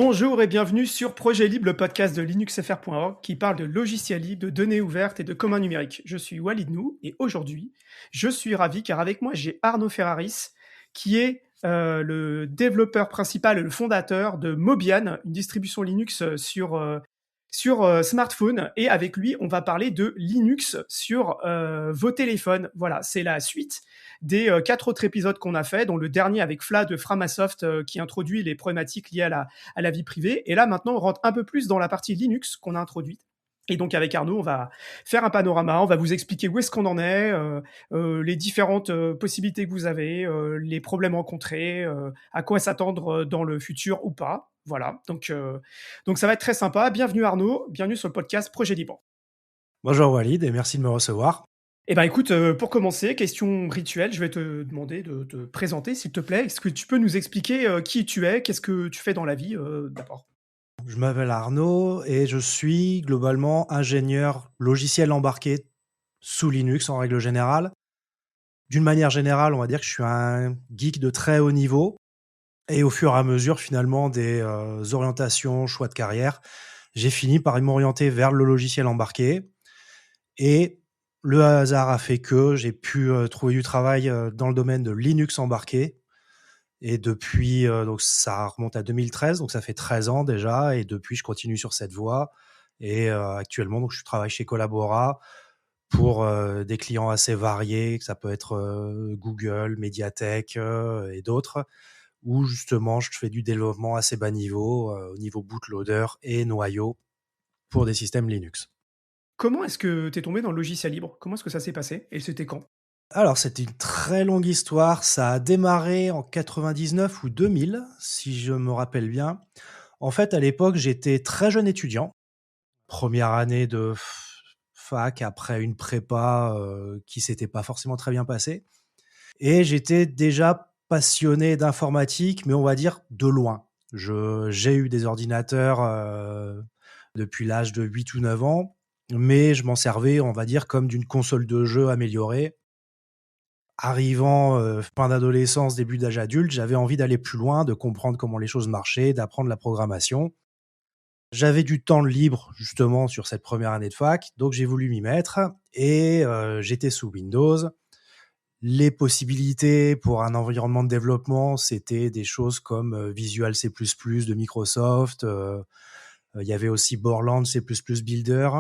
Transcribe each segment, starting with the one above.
Bonjour et bienvenue sur Projet Libre, le podcast de linuxfr.org qui parle de logiciels libres, de données ouvertes et de communs numériques. Je suis Walid Nou et aujourd'hui, je suis ravi car avec moi, j'ai Arnaud Ferraris qui est le développeur principal et le fondateur de Mobian, une distribution Linux sur smartphone. Et avec lui, on va parler de Linux sur vos téléphones. Voilà, c'est la suite des 4 autres épisodes qu'on a fait, dont le dernier avec Fla de Framasoft qui introduit les problématiques liées à la vie privée. Et là, maintenant, on rentre un peu plus dans la partie Linux qu'on a introduite. Et donc avec Arnaud, on va faire un panorama, on va vous expliquer où est-ce qu'on en est, les différentes possibilités que vous avez, les problèmes rencontrés, à quoi s'attendre dans le futur ou pas. Voilà, donc ça va être très sympa. Bienvenue Arnaud, bienvenue sur le podcast Projet Libre. Bonjour Walid et merci de me recevoir. Eh ben écoute, pour commencer, question rituelle, je vais te demander de te présenter s'il te plaît. Est-ce que tu peux nous expliquer qui tu es, qu'est-ce que tu fais dans la vie d'abord? Je m'appelle Arnaud et je suis globalement ingénieur logiciel embarqué sous Linux en règle générale. D'une manière générale, on va dire que je suis un geek de très haut niveau et au fur et à mesure finalement des orientations, choix de carrière, j'ai fini par m'orienter vers le logiciel embarqué et le hasard a fait que j'ai pu trouver du travail dans le domaine de Linux embarqué. Et depuis, donc ça remonte à 2013, donc ça fait 13 ans déjà et depuis je continue sur cette voie et actuellement donc je travaille chez Collabora pour, des clients assez variés, que ça peut être, Google, Mediatek, et d'autres, où justement je fais du développement assez bas niveau, au niveau bootloader et noyau pour des systèmes Linux. Comment est-ce que tu es tombé dans le logiciel libre? Comment est-ce que ça s'est passé et c'était quand? Alors c'était une très longue histoire, ça a démarré en 99 ou 2000 si je me rappelle bien. En fait, à l'époque, j'étais très jeune étudiant. Première année de fac après une prépa, qui s'était pas forcément très bien passée et j'étais déjà passionné d'informatique, mais on va dire de loin. J'ai eu des ordinateurs, depuis l'âge de 8 ou 9 ans, mais je m'en servais, on va dire, comme d'une console de jeu améliorée. Arrivant, fin d'adolescence, début d'âge adulte, j'avais envie d'aller plus loin, de comprendre comment les choses marchaient, d'apprendre la programmation. J'avais du temps libre justement sur cette première année de fac, donc j'ai voulu m'y mettre et j'étais sous Windows. Les possibilités pour un environnement de développement, c'était des choses comme, Visual C++ de Microsoft, il y avait aussi Borland C++ Builder,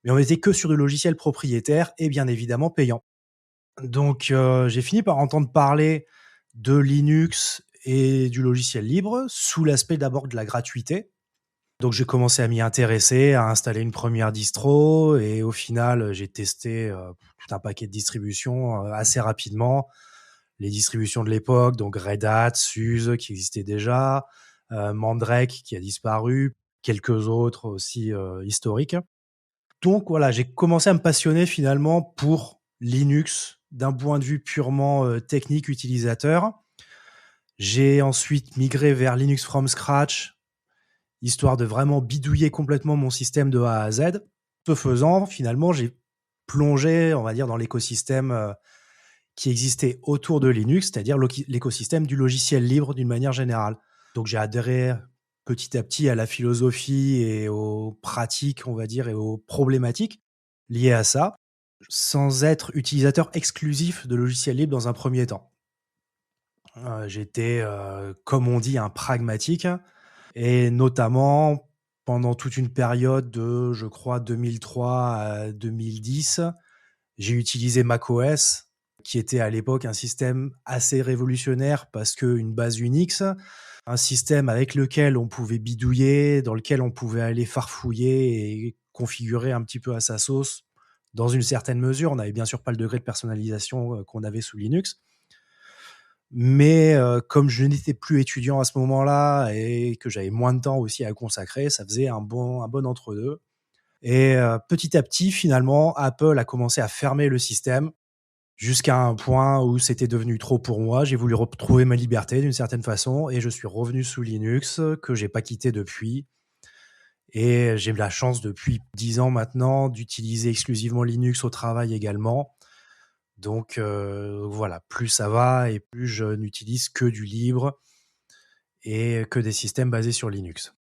mais on était que sur du logiciel propriétaire et bien évidemment payant. Donc j'ai fini par entendre parler de Linux et du logiciel libre sous l'aspect d'abord de la gratuité. Donc j'ai commencé à m'y intéresser, à installer une première distro et au final, j'ai testé, tout un paquet de distributions, assez rapidement. Les distributions de l'époque, donc Red Hat, SUSE qui existait déjà, Mandrake qui a disparu, quelques autres aussi, historiques. Donc voilà, j'ai commencé à me passionner finalement pour Linux d'un point de vue purement, technique utilisateur. J'ai ensuite migré vers Linux from scratch, histoire de vraiment bidouiller complètement mon système de A à Z. Ce faisant, finalement, j'ai plongé, on va dire, dans l'écosystème qui existait autour de Linux, c'est-à-dire l'écosystème du logiciel libre d'une manière générale. Donc j'ai adhéré petit à petit à la philosophie et aux pratiques, on va dire, et aux problématiques liées à ça, sans être utilisateur exclusif de logiciels libres dans un premier temps. J'étais, comme on dit, un pragmatique et notamment pendant toute une période de, je crois, 2003 à 2010, j'ai utilisé macOS, qui était à l'époque un système assez révolutionnaire parce qu'une base Unix, un système avec lequel on pouvait bidouiller, dans lequel on pouvait aller farfouiller et configurer un petit peu à sa sauce dans une certaine mesure. On n'avait bien sûr pas le degré de personnalisation qu'on avait sous Linux. Mais comme je n'étais plus étudiant à ce moment-là et que j'avais moins de temps aussi à consacrer, ça faisait un bon entre-deux. Et petit à petit, finalement, Apple a commencé à fermer le système jusqu'à un point où c'était devenu trop pour moi. J'ai voulu retrouver ma liberté d'une certaine façon et je suis revenu sous Linux, que j'ai pas quitté depuis. Et j'ai eu la chance depuis 10 ans maintenant d'utiliser exclusivement Linux au travail également. Donc voilà, plus ça va et plus je n'utilise que du libre et que des systèmes basés sur Linux.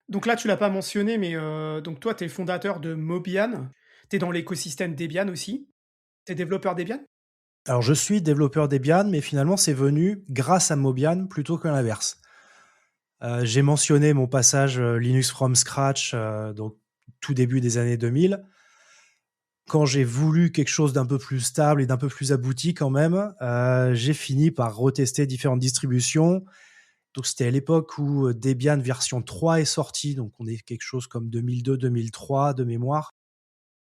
Donc là, tu l'as pas mentionné, mais donc toi, tu es fondateur de Mobian. Tu es dans l'écosystème Debian aussi. Tu es développeur Debian? Alors je suis développeur Debian, mais finalement c'est venu grâce à Mobian plutôt que l'inverse. J'ai mentionné mon passage, Linux from scratch, donc tout début des années 2000. Quand j'ai voulu quelque chose d'un peu plus stable et d'un peu plus abouti quand même, j'ai fini par retester différentes distributions. Donc c'était à l'époque où, Debian version 3 est sortie, donc on est quelque chose comme 2002-2003 de mémoire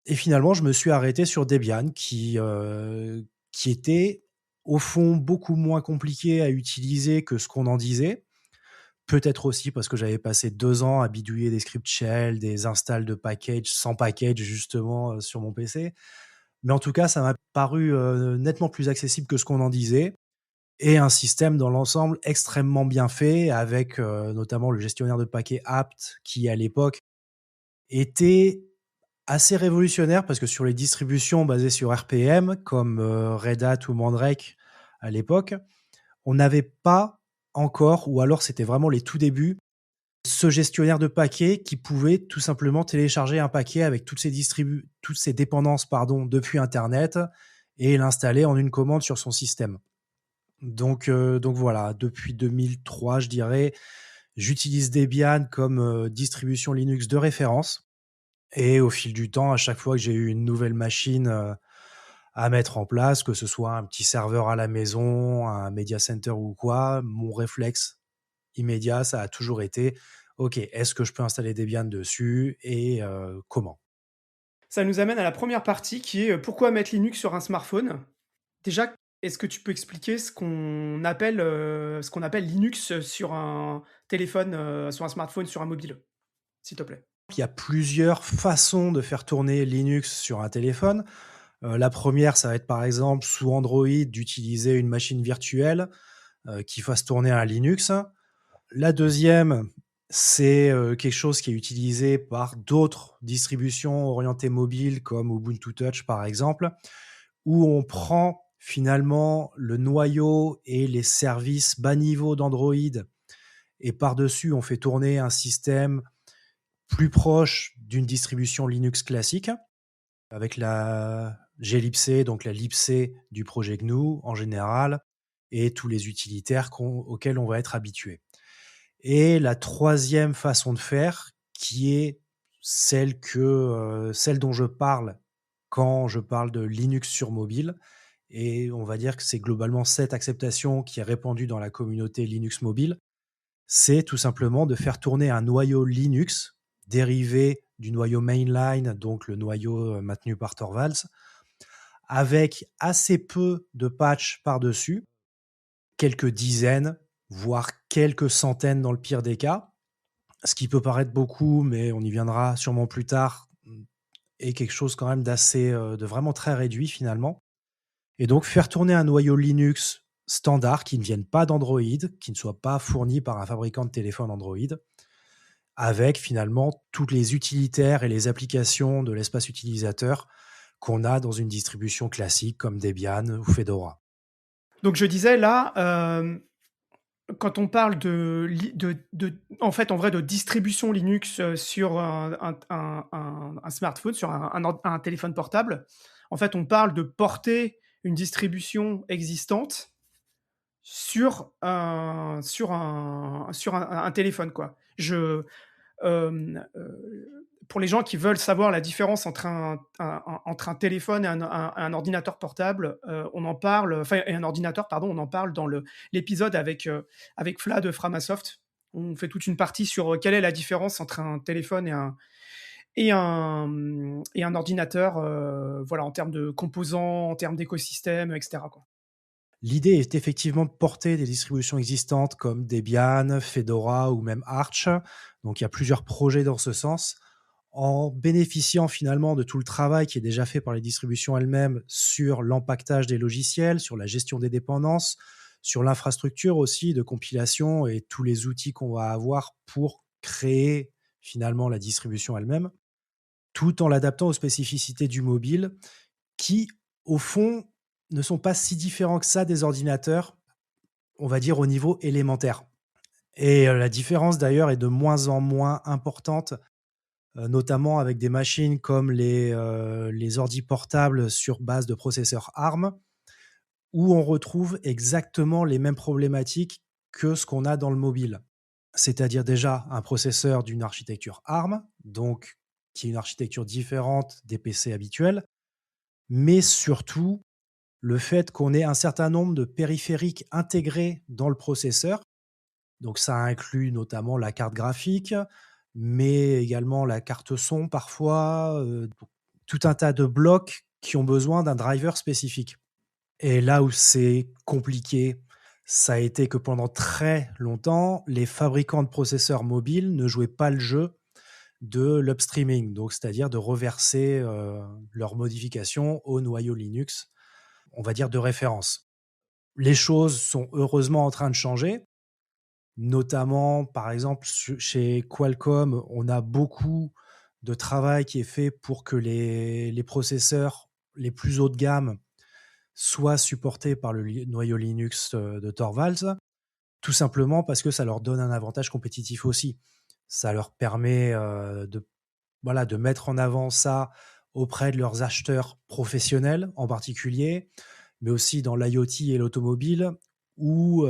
et finalement je me suis arrêté sur Debian qui était au fond beaucoup moins compliqué à utiliser que ce qu'on en disait. Peut-être aussi parce que j'avais passé 2 ans à bidouiller des scripts shell, des installs de packages sans package justement, sur mon PC. Mais en tout cas, ça m'a paru, nettement plus accessible que ce qu'on en disait et un système dans l'ensemble extrêmement bien fait avec, notamment le gestionnaire de paquets apt qui, à l'époque, était assez révolutionnaire parce que sur les distributions basées sur RPM comme, Red Hat ou Mandrake à l'époque, on n'avait pas encore ou alors c'était vraiment les tout débuts, ce gestionnaire de paquets qui pouvait tout simplement télécharger un paquet avec toutes ces dépendances pardon, depuis internet et l'installer en une commande sur son système. Donc voilà, depuis 2003, je dirais, j'utilise Debian comme, distribution Linux de référence et au fil du temps, à chaque fois que j'ai eu une nouvelle machine, à mettre en place, que ce soit un petit serveur à la maison, un media center ou quoi, mon réflexe immédiat, ça a toujours été: «OK, est-ce que je peux installer Debian dessus et comment?» Ça nous amène à la première partie qui est, pourquoi mettre Linux sur un smartphone? Déjà, est-ce que tu peux expliquer ce qu'on appelle Linux sur un téléphone, sur un smartphone, sur un mobile, s'il te plaît? Il y a plusieurs façons de faire tourner Linux sur un téléphone. La première, ça va être par exemple sous Android d'utiliser une machine virtuelle, qui fasse tourner un Linux. La deuxième, c'est, quelque chose qui est utilisé par d'autres distributions orientées mobile comme Ubuntu Touch par exemple, où on prend finalement le noyau et les services bas niveau d'Android et par-dessus on fait tourner un système plus proche d'une distribution Linux classique avec la glibc, donc la libc du projet GNU en général et tous les utilitaires auxquels on va être habitué. Et la troisième façon de faire, qui est celle dont je parle quand je parle de Linux sur mobile et on va dire que c'est globalement cette acceptation qui est répandue dans la communauté Linux mobile, c'est tout simplement de faire tourner un noyau Linux dérivé du noyau mainline, donc le noyau, maintenu par Torvalds, avec assez peu de patchs par-dessus, quelques dizaines, voire quelques centaines dans le pire des cas. Ce qui peut paraître beaucoup, mais on y viendra sûrement plus tard, est quelque chose quand même de vraiment très réduit finalement. Et donc faire tourner un noyau Linux standard qui ne vienne pas d'Android, qui ne soit pas fourni par un fabricant de téléphone Android, avec finalement toutes les utilitaires et les applications de l'espace utilisateur qu'on a dans une distribution classique comme Debian ou Fedora. Donc je disais là, quand on parle en fait, en vrai, de distribution Linux, sur un smartphone, sur un téléphone portable, en fait, on parle de porter une distribution existante sur un téléphone, quoi. Pour les gens qui veulent savoir la différence entre un téléphone et un ordinateur portable, on en parle, enfin, et un ordinateur, pardon, on en parle dans l'épisode avec Fla de Framasoft. On fait toute une partie sur quelle est la différence entre un téléphone et un ordinateur, voilà, en termes de composants, en termes d'écosystème, etc., quoi. L'idée est effectivement de porter des distributions existantes comme Debian, Fedora ou même Arch. Donc il y a plusieurs projets dans ce sens, en bénéficiant finalement de tout le travail qui est déjà fait par les distributions elles-mêmes sur l'empaquetage des logiciels, sur la gestion des dépendances, sur l'infrastructure aussi de compilation et tous les outils qu'on va avoir pour créer finalement la distribution elle-même, tout en l'adaptant aux spécificités du mobile qui, au fond, ne sont pas si différents que ça des ordinateurs, on va dire au niveau élémentaire. Et la différence d'ailleurs est de moins en moins importante, notamment avec des machines comme les ordi portables sur base de processeurs ARM, où on retrouve exactement les mêmes problématiques que ce qu'on a dans le mobile. C'est-à-dire déjà un processeur d'une architecture ARM, donc qui est une architecture différente des PC habituels, mais surtout le fait qu'on ait un certain nombre de périphériques intégrés dans le processeur. Donc ça inclut notamment la carte graphique, mais également la carte son parfois, tout un tas de blocs qui ont besoin d'un driver spécifique. Et là où c'est compliqué, ça a été que pendant très longtemps, les fabricants de processeurs mobiles ne jouaient pas le jeu de l'upstreaming, donc c'est-à-dire de reverser, leurs modifications au noyau Linux, on va dire de référence. Les choses sont heureusement en train de changer, notamment, par exemple, chez Qualcomm, on a beaucoup de travail qui est fait pour que les processeurs les plus haut de gamme soient supportés par le noyau Linux de Torvalds, tout simplement parce que ça leur donne un avantage compétitif aussi. Ça leur permet voilà, de mettre en avant ça auprès de leurs acheteurs professionnels en particulier, mais aussi dans l'IoT et l'automobile, où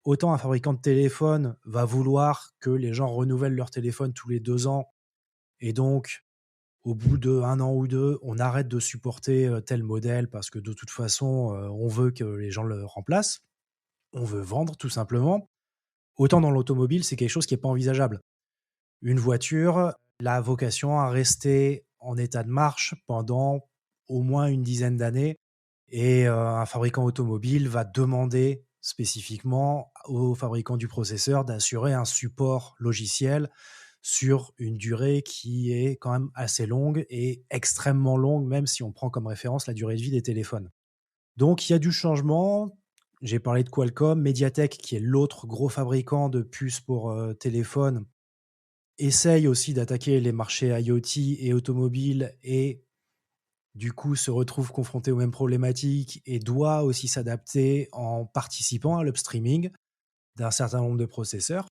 autant un fabricant de téléphone va vouloir que les gens renouvellent leur téléphone tous les 2 ans et donc au bout d'1 an ou 2, on arrête de supporter, tel modèle parce que de toute façon, on veut que les gens le remplacent. On veut vendre tout simplement. Autant dans l'automobile, c'est quelque chose qui est pas envisageable. Une voiture, elle a vocation à rester en état de marche pendant au moins une dizaine d'années et un fabricant automobile va demander spécifiquement au fabricant du processeur d'assurer un support logiciel sur une durée qui est quand même assez longue et extrêmement longue, même si on prend comme référence la durée de vie des téléphones. Donc il y a du changement. J'ai parlé de Qualcomm, Mediatek, qui est l'autre gros fabricant de puces pour téléphone, essaye aussi d'attaquer les marchés IoT et automobiles et du coup se retrouve confronté aux mêmes problématiques et doit aussi s'adapter en participant à l'upstreaming d'un certain nombre de processeurs.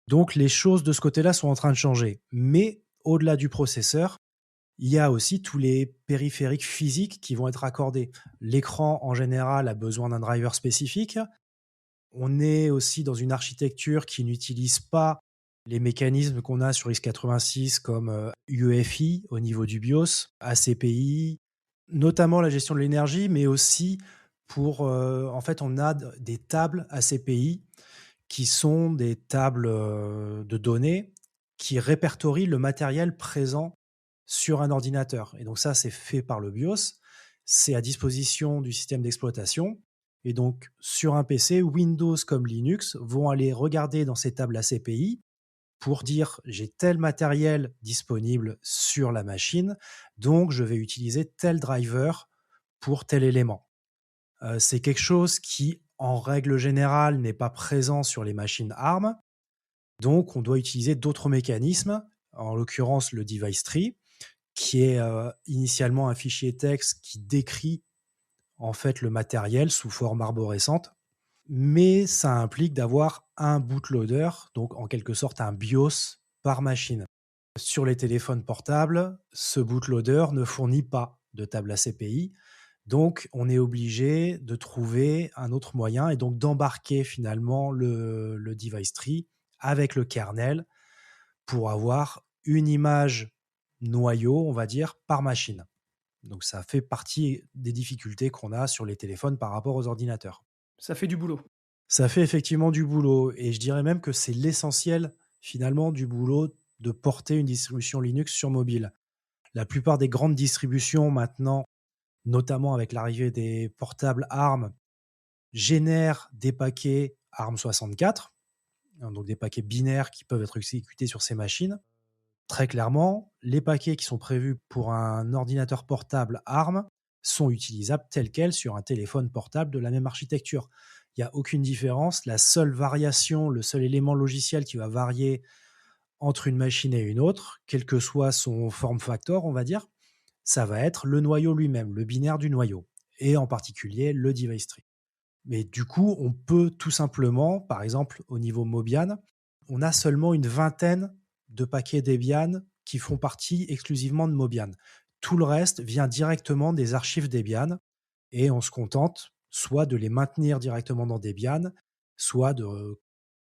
Donc les choses de ce côté-là sont en train de changer. Mais au-delà du processeur, il y a aussi tous les périphériques physiques qui vont être accordés. L'écran, en général, a besoin d'un driver spécifique. On est aussi dans une architecture qui n'utilise pas les mécanismes qu'on a sur x86 comme UEFI au niveau du BIOS, ACPI, notamment la gestion de l'énergie, mais aussi pour, en fait, on a des tables ACPI qui sont des tables de données qui répertorient le matériel présent sur un ordinateur. Et donc ça, c'est fait par le BIOS. C'est à disposition du système d'exploitation. Et donc, sur un PC, Windows comme Linux vont aller regarder dans ces tables ACPI pour dire j'ai tel matériel disponible sur la machine, donc je vais utiliser tel driver pour tel élément. C'est quelque chose qui, en règle générale, n'est pas présent sur les machines ARM, donc on doit utiliser d'autres mécanismes, en l'occurrence le device tree, qui est initialement un fichier texte qui décrit en fait le matériel sous forme arborescente, mais ça implique d'avoir un bootloader, donc en quelque sorte un BIOS par machine. Sur les téléphones portables, ce bootloader ne fournit pas de table ACPI, donc on est obligé de trouver un autre moyen et donc d'embarquer finalement le device tree avec le kernel pour avoir une image noyau, on va dire, par machine. Donc ça fait partie des difficultés qu'on a sur les téléphones par rapport aux ordinateurs. Ça fait du boulot. Ça fait effectivement du boulot et je dirais même que c'est l'essentiel finalement du boulot de porter une distribution Linux sur mobile. La plupart des grandes distributions maintenant, notamment avec l'arrivée des portables ARM, génèrent des paquets ARM64, hein, donc des paquets binaires qui peuvent être exécutés sur ces machines. Très clairement, les paquets qui sont prévus pour un ordinateur portable ARM sont utilisables tels quels sur un téléphone portable de la même architecture. Il n'y a aucune différence. La seule variation, le seul élément logiciel qui va varier entre une machine et une autre, quel que soit son form factor, on va dire, ça va être le noyau lui-même, le binaire du noyau, et en particulier le device tree. Mais du coup, on peut tout simplement, par exemple, au niveau Mobian, on a seulement une vingtaine de paquets Debian qui font partie exclusivement de Mobian. Tout le reste vient directement des archives Debian et on se contente soit de les maintenir directement dans Debian, soit de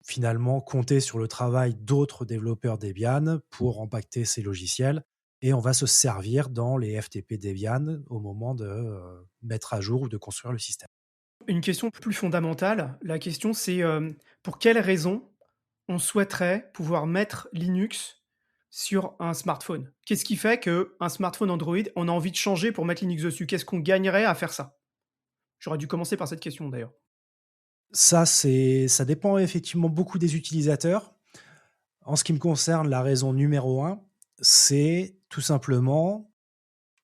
finalement compter sur le travail d'autres développeurs Debian pour impacter ces logiciels et on va se servir dans les FTP Debian au moment de mettre à jour ou de construire le système. Une question plus fondamentale, la question c'est, pour quelles raisons on souhaiterait pouvoir mettre Linux sur un smartphone? Qu'est-ce qui fait qu'un smartphone Android, on a envie de changer pour mettre Linux dessus? Qu'est-ce qu'on gagnerait à faire ça? J'aurais dû commencer par cette question d'ailleurs. Ça dépend effectivement beaucoup des utilisateurs. En ce qui me concerne, la raison numéro un, c'est tout simplement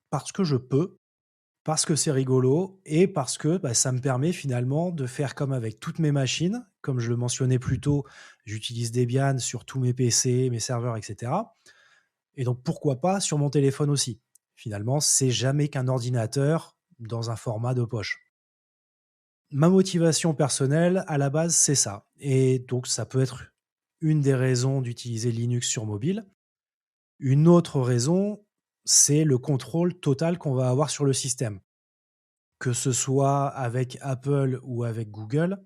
parce que je peux, parce que c'est rigolo et parce que, bah, ça me permet finalement de faire comme avec toutes mes machines. Comme je le mentionnais plus tôt, j'utilise Debian sur tous mes PC, mes serveurs et cetera et donc pourquoi pas sur mon téléphone aussi? Finalement, c'est jamais qu'un ordinateur dans un format de poche. Ma motivation personnelle, à la base, c'est ça et donc ça peut être une des raisons d'utiliser Linux sur mobile. Une autre raison, c'est le contrôle total qu'on va avoir sur le système. Que ce soit avec Apple ou avec Google,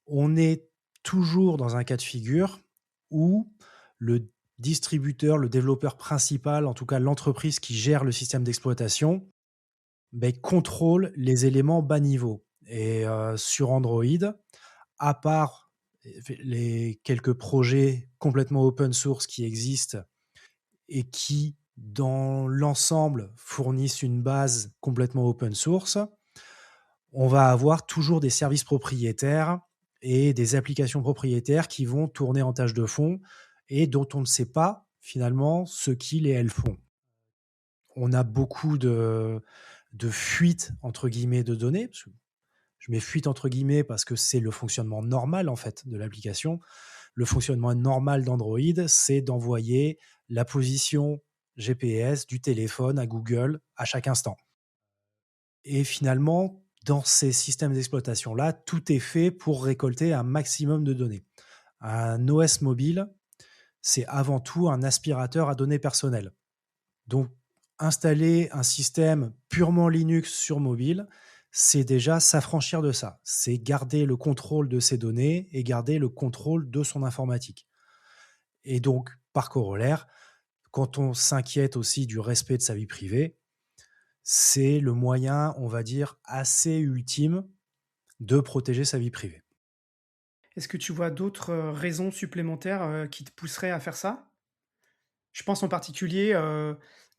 on est toujours dans un cas de figure où le distributeur, le développeur principal, en tout cas l'entreprise qui gère le système d'exploitation, beh, contrôle les éléments bas niveau et sur Android, à part les quelques projets complètement open source qui existent et qui, dans l'ensemble, fournissent une base complètement open source, on va avoir toujours des services propriétaires et des applications propriétaires qui vont tourner en tâche de fond et dont on ne sait pas finalement ce qu'ils et elles font. On a beaucoup de «fuites» entre guillemets de données, parce que je mets «fuite» entre guillemets parce que c'est le fonctionnement normal en fait de l'application. Le fonctionnement normal d'Android, c'est d'envoyer la position GPS du téléphone à Google à chaque instant. Et finalement, dans ces systèmes d'exploitation-là, tout est fait pour récolter un maximum de données. Un OS mobile, c'est avant tout un aspirateur à données personnelles. Donc, installer un système purement Linux sur mobile, c'est déjà s'affranchir de ça. C'est garder le contrôle de ses données et garder le contrôle de son informatique. Et donc, par corollaire, quand on s'inquiète aussi du respect de sa vie privée, c'est le moyen, on va dire, assez ultime de protéger sa vie privée. Est-ce que tu vois d'autres, raisons supplémentaires, qui te pousseraient à faire ça? Je pense en particulier,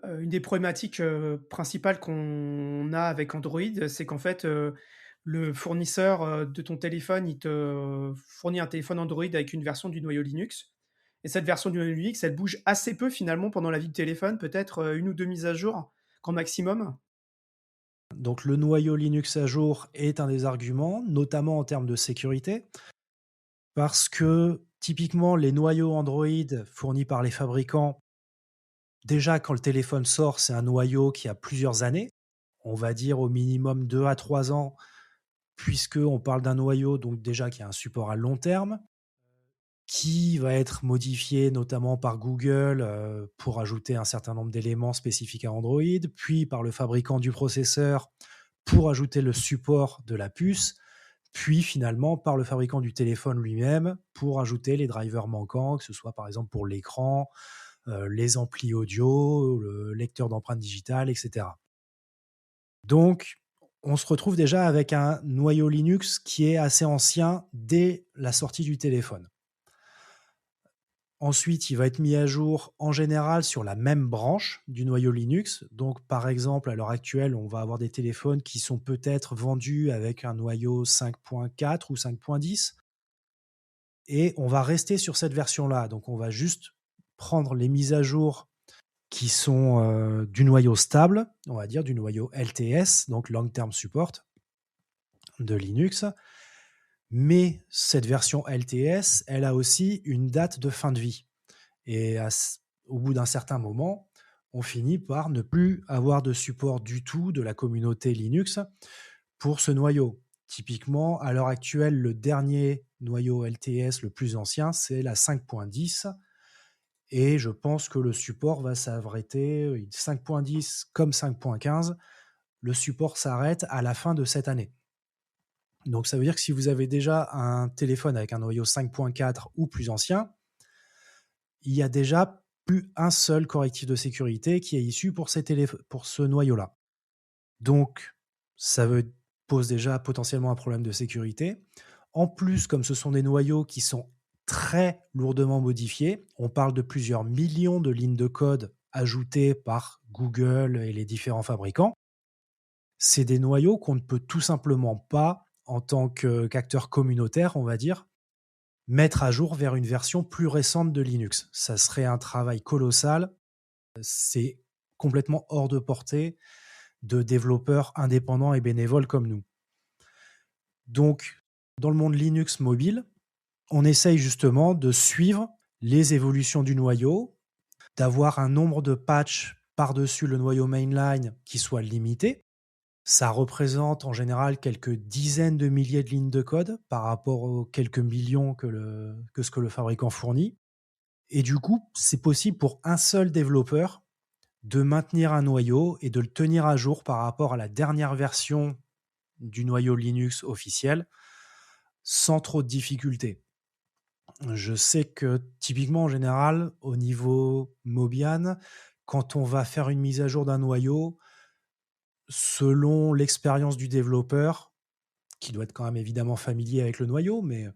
une des problématiques, principales qu'on a avec Android, c'est qu'en fait, le fournisseur, de ton téléphone, il te fournit un téléphone Android avec une version du noyau Linux et cette version du noyau Linux, elle bouge assez peu finalement pendant la vie du téléphone, peut-être, 1 ou 2 mises à jour, grand maximum. Donc le noyau Linux à jour est un des arguments, notamment en termes de sécurité, parce que typiquement les noyaux Android fournis par les fabricants, déjà quand le téléphone sort, c'est un noyau qui a plusieurs années, on va dire au minimum 2 à 3 ans, puisqu'on parle d'un noyau donc déjà qui a un support à long terme, qui va être modifié notamment par Google, pour ajouter un certain nombre d'éléments spécifiques à Android, puis par le fabricant du processeur pour ajouter le support de la puce, puis finalement par le fabricant du téléphone lui-même pour ajouter les drivers manquants, que ce soit par exemple pour l'écran, les amplis audio, le lecteur d'empreintes digitales et cetera. Donc on se retrouve déjà avec un noyau Linux qui est assez ancien dès la sortie du téléphone. Ensuite, il va être mis à jour en général sur la même branche du noyau Linux. Donc, par exemple, à l'heure actuelle, on va avoir des téléphones qui sont peut-être vendus avec un noyau 5.4 ou 5.10 et on va rester sur cette version-là. Donc, on va juste prendre les mises à jour qui sont du noyau stable, on va dire du noyau LTS, donc Long Term Support de Linux. Mais cette version LTS, elle a aussi une date de fin de vie. Et au bout d'un certain moment, on finit par ne plus avoir de support du tout de la communauté Linux pour ce noyau. Typiquement, à l'heure actuelle, le dernier noyau LTS le plus ancien, c'est la 5.10 et je pense que le support va s'arrêter, 5.10 comme 5.15, le support s'arrête à la fin de cette année. Donc ça veut dire que si vous avez déjà un téléphone avec un noyau 5.4 ou plus ancien, il y a déjà plus un seul correctif de sécurité qui est issu pour pour ce noyau-là. Donc ça pose déjà potentiellement un problème de sécurité. En plus, comme ce sont des noyaux qui sont très lourdement modifiés, on parle de plusieurs millions de lignes de code ajoutées par Google et les différents fabricants. C'est des noyaux qu'on ne peut tout simplement pas, en tant qu'acteur communautaire, on va dire, mettre à jour vers une version plus récente de Linux. Ça serait un travail colossal. C'est complètement hors de portée de développeurs indépendants et bénévoles comme nous. Donc, dans le monde Linux mobile, on essaye justement de suivre les évolutions du noyau, d'avoir un nombre de patchs par-dessus le noyau mainline qui soit limité. Ça représente en général quelques dizaines de milliers de lignes de code par rapport aux quelques millions que ce que le fabricant fournit. Et du coup, c'est possible pour un seul développeur de maintenir un noyau et de le tenir à jour par rapport à la dernière version du noyau Linux officiel sans trop de difficultés. Je sais que typiquement en général, au niveau Mobian, quand on va faire une mise à jour d'un noyau, selon l'expérience du développeur, qui doit être quand même évidemment familier avec le noyau, mais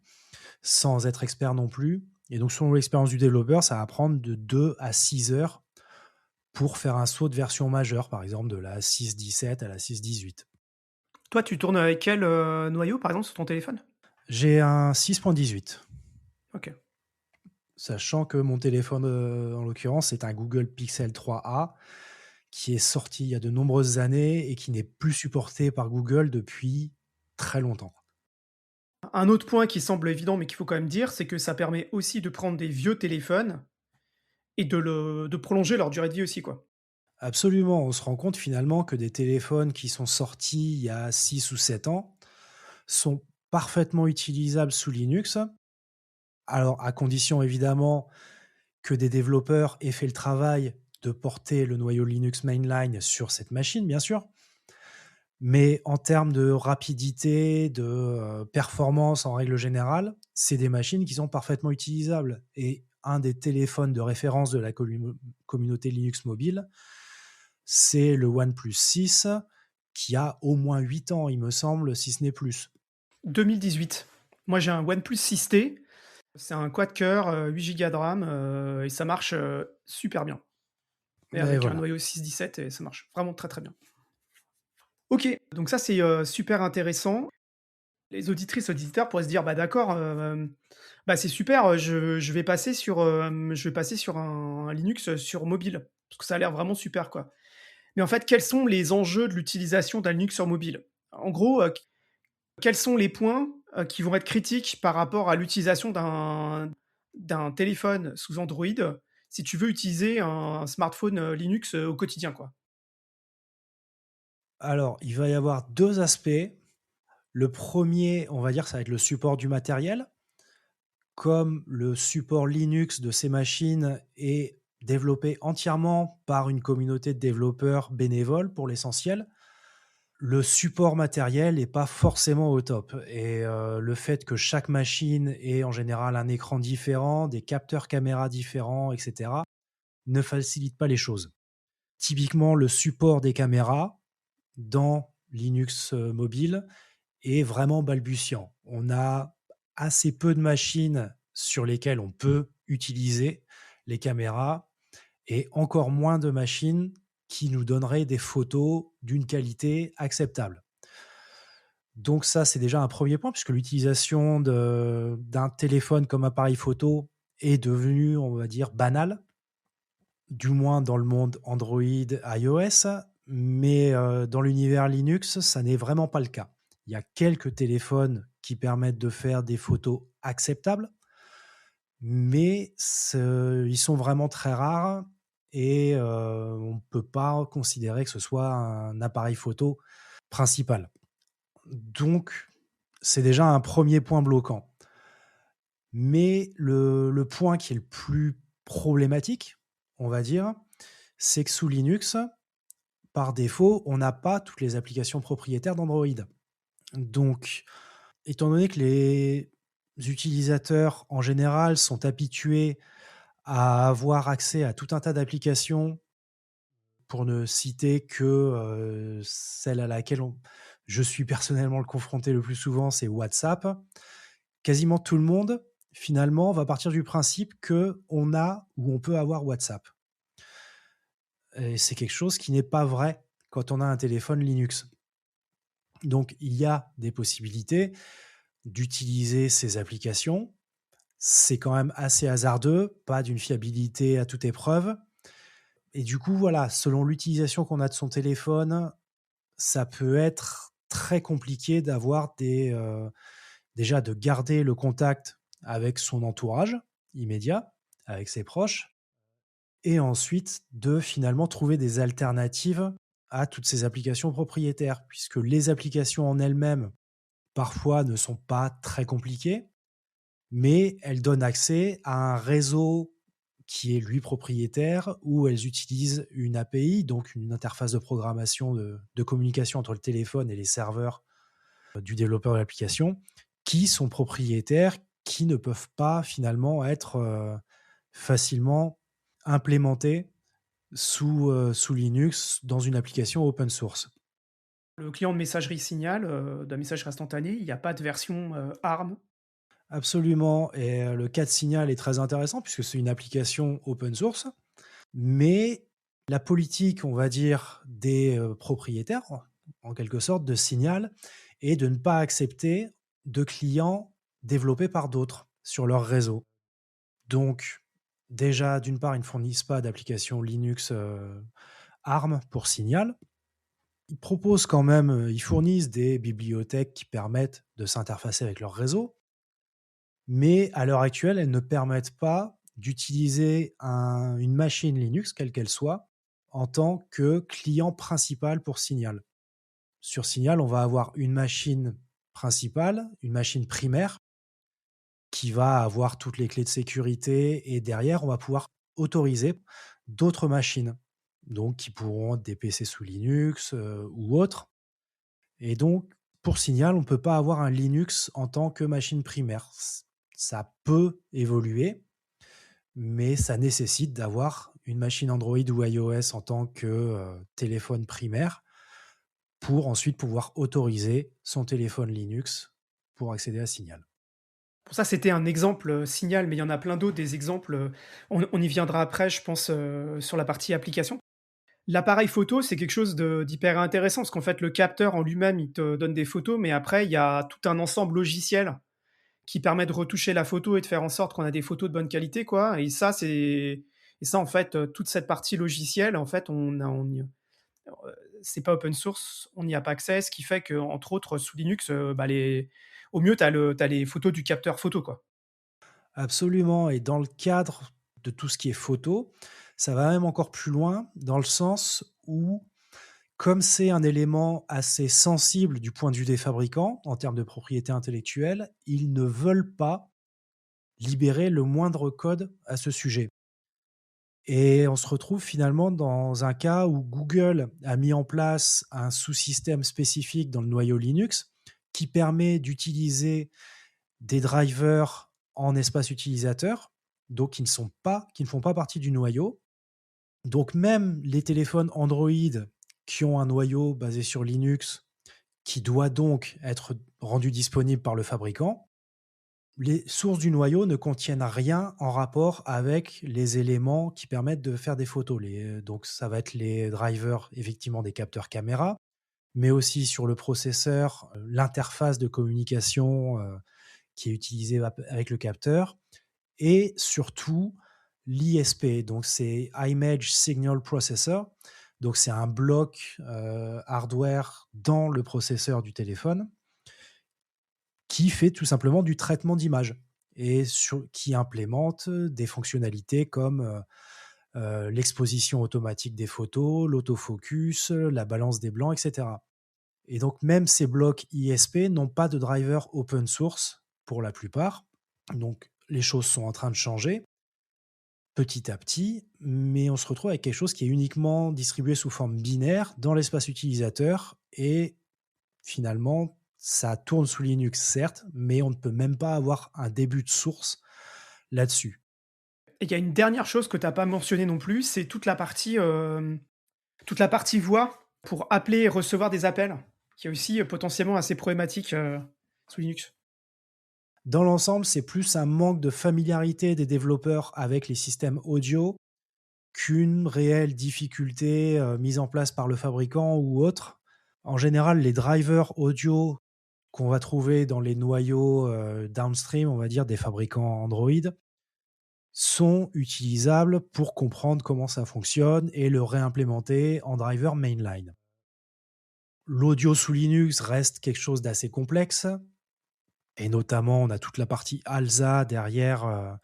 sans être expert non plus. Et donc, selon l'expérience du développeur, ça va prendre de 2 à 6 heures pour faire un saut de version majeure, par exemple de la 6.17 à la 6.18. Toi, tu tournes avec quel noyau, par exemple, sur ton téléphone? J'ai un 6.18, Ok. sachant que mon téléphone, en l'occurrence, c'est un Google Pixel 3a qui est sorti il y a de nombreuses années et qui n'est plus supporté par Google depuis très longtemps. Un autre point qui semble évident, mais qu'il faut quand même dire, c'est que ça permet aussi de prendre des vieux téléphones et de prolonger leur durée de vie aussi, quoi. Absolument, on se rend compte finalement que des téléphones qui sont sortis il y a 6 ou 7 ans sont parfaitement utilisables sous Linux. Alors, à condition évidemment que des développeurs aient fait le travail de porter le noyau Linux mainline sur cette machine, bien sûr. Mais en termes de rapidité, de performance en règle générale, c'est des machines qui sont parfaitement utilisables. Et un des téléphones de référence de la communauté Linux mobile, c'est le OnePlus 6, qui a au moins 8 ans, il me semble, si ce n'est plus. 2018. Moi, j'ai un OnePlus 6T. C'est un quad-core, 8 Go de RAM, et ça marche super bien. Et Et avec un voilà. noyau 6.17, et ça marche vraiment très très bien. Ok, donc ça c'est super intéressant. Les auditrices, auditeurs pourraient se dire, bah d'accord, bah c'est super, je vais passer sur un Linux sur mobile, parce que ça a l'air vraiment super, quoi. Mais en fait, quels sont les enjeux de l'utilisation d'un Linux sur mobile? En gros, quels sont les points qui vont être critiques par rapport à l'utilisation d'un téléphone sous Android si tu veux utiliser un smartphone Linux au quotidien, quoi? Alors, il va y avoir 2 aspects. Le premier, on va dire, ça va être le support du matériel. Comme le support Linux de ces machines est développé entièrement par une communauté de développeurs bénévoles pour l'essentiel, le support matériel n'est pas forcément au top et le fait que chaque machine ait en général un écran différent, des capteurs caméra différents et cetera, ne facilite pas les choses. Typiquement, le support des caméras dans Linux, mobile est vraiment balbutiant. On a assez peu de machines sur lesquelles on peut utiliser les caméras et encore moins de machines qui nous donneraient des photos d'une qualité acceptable. Donc ça, c'est déjà un premier point puisque l'utilisation d'un téléphone comme appareil photo est devenue, on va dire, banale, du moins dans le monde Android, iOS, mais dans l'univers Linux, ça n'est vraiment pas le cas. Il y a quelques téléphones qui permettent de faire des photos acceptables, mais ils sont vraiment très rares et on ne peut pas considérer que ce soit un appareil photo principal. Donc C'est déjà un premier point bloquant. Mais le point qui est le plus problématique, on va dire, c'est que sous Linux, par défaut, on n'a pas toutes les applications propriétaires d'Android. Donc, étant donné que les utilisateurs, en général, sont habitués à avoir accès à tout un tas d'applications, pour ne citer que, celle à laquelle je suis personnellement le confronté le plus souvent, c'est WhatsApp. Quasiment tout le monde, finalement, va partir du principe qu'on a ou on peut avoir WhatsApp. Et c'est quelque chose qui n'est pas vrai quand on a un téléphone Linux. Donc, il y a des possibilités d'utiliser ces applications. C'est quand même assez hasardeux, pas d'une fiabilité à toute épreuve. Et du coup, voilà, selon l'utilisation qu'on a de son téléphone, ça peut être très compliqué d'avoir déjà de garder le contact avec son entourage immédiat, avec ses proches, et ensuite de finalement trouver des alternatives à toutes ces applications propriétaires, puisque les applications en elles-mêmes, parfois, ne sont pas très compliquées, mais elles donnent accès à un réseau qui est lui propriétaire, où elles utilisent une API, donc une interface de programmation de communication entre le téléphone et les serveurs du développeur de l'application, qui sont propriétaires, qui ne peuvent pas finalement être facilement implémentés sous Linux dans une application open source. Le client de messagerie Signal, de messagerie instantanée, il n'y a pas de version, ARM. Absolument, et le cas de Signal est très intéressant puisque c'est une application open source, mais la politique, on va dire, des propriétaires, en quelque sorte, de Signal, est de ne pas accepter de clients développés par d'autres sur leur réseau. Donc, déjà, d'une part, ils ne fournissent pas d'application Linux ARM pour Signal. Ils proposent quand même, ils fournissent des bibliothèques qui permettent de s'interfacer avec leur réseau, mais à l'heure actuelle, elles ne permettent pas d'utiliser une machine Linux, quelle qu'elle soit, en tant que client principal pour Signal. Sur Signal, on va avoir une machine principale, une machine primaire, qui va avoir toutes les clés de sécurité, et derrière, on va pouvoir autoriser d'autres machines, donc qui pourront être des PC sous Linux ou autres. Et donc, pour Signal, on ne peut pas avoir un Linux en tant que machine primaire. Ça peut évoluer, mais ça nécessite d'avoir une machine Android ou iOS en tant que téléphone primaire pour ensuite pouvoir autoriser son téléphone Linux pour accéder à Signal. Pour ça, c'était un exemple, Signal, mais il y en a plein d'autres, des exemples, on y viendra après, je pense, sur la partie application. L'appareil photo, c'est quelque chose d'hyper intéressant parce qu'en fait, le capteur en lui-même, il te donne des photos, mais après, il y a tout un ensemble logiciel qui permet de retoucher la photo et de faire en sorte qu'on a des photos de bonne qualité, quoi. Et ça, en fait, toute cette partie logicielle, en fait, c'est pas open source, on n'y a pas accès, ce qui fait que, entre autres, sous Linux, bah, au mieux, t'as les photos du capteur photo, quoi. Absolument, et dans le cadre de tout ce qui est photo, ça va même encore plus loin dans le sens où, comme c'est un élément assez sensible du point de vue des fabricants en termes de propriété intellectuelle, ils ne veulent pas libérer le moindre code à ce sujet. Et on se retrouve finalement dans un cas où Google a mis en place un sous-système spécifique dans le noyau Linux qui permet d'utiliser des drivers en espace utilisateur, donc qui ne font pas partie du noyau. Donc même les téléphones Android qui ont un noyau basé sur Linux, qui doit donc être rendu disponible par le fabricant, les sources du noyau ne contiennent rien en rapport avec les éléments qui permettent de faire des photos. Donc ça va être les drivers, effectivement, des capteurs caméra, mais aussi sur le processeur, l'interface de communication qui est utilisée avec le capteur, et surtout l'ISP. Donc c'est Image Signal Processor. Donc c'est un bloc hardware dans le processeur du téléphone qui fait tout simplement du traitement d'image et qui implémente des fonctionnalités comme l'exposition automatique des photos, l'autofocus, la balance des blancs, etc. Et donc même ces blocs ISP n'ont pas de driver open source pour la plupart. Donc les choses sont en train de changer petit à petit, mais on se retrouve avec quelque chose qui est uniquement distribué sous forme binaire dans l'espace utilisateur et finalement, ça tourne sous Linux certes, mais on ne peut même pas avoir un début de source là-dessus. Et il y a une dernière chose que tu as pas mentionnée non plus, c'est toute la partie voix pour appeler et recevoir des appels, qui est aussi, potentiellement assez problématique, sous Linux. Dans l'ensemble, c'est plus un manque de familiarité des développeurs avec les systèmes audio qu'une réelle difficulté, mise en place par le fabricant ou autre. En général, les drivers audio qu'on va trouver dans les noyaux, downstream, on va dire, des fabricants Android, sont utilisables pour comprendre comment ça fonctionne et le réimplémenter en driver mainline. L'audio sous Linux reste quelque chose d'assez complexe et notamment, on a toute la partie ALSA derrière,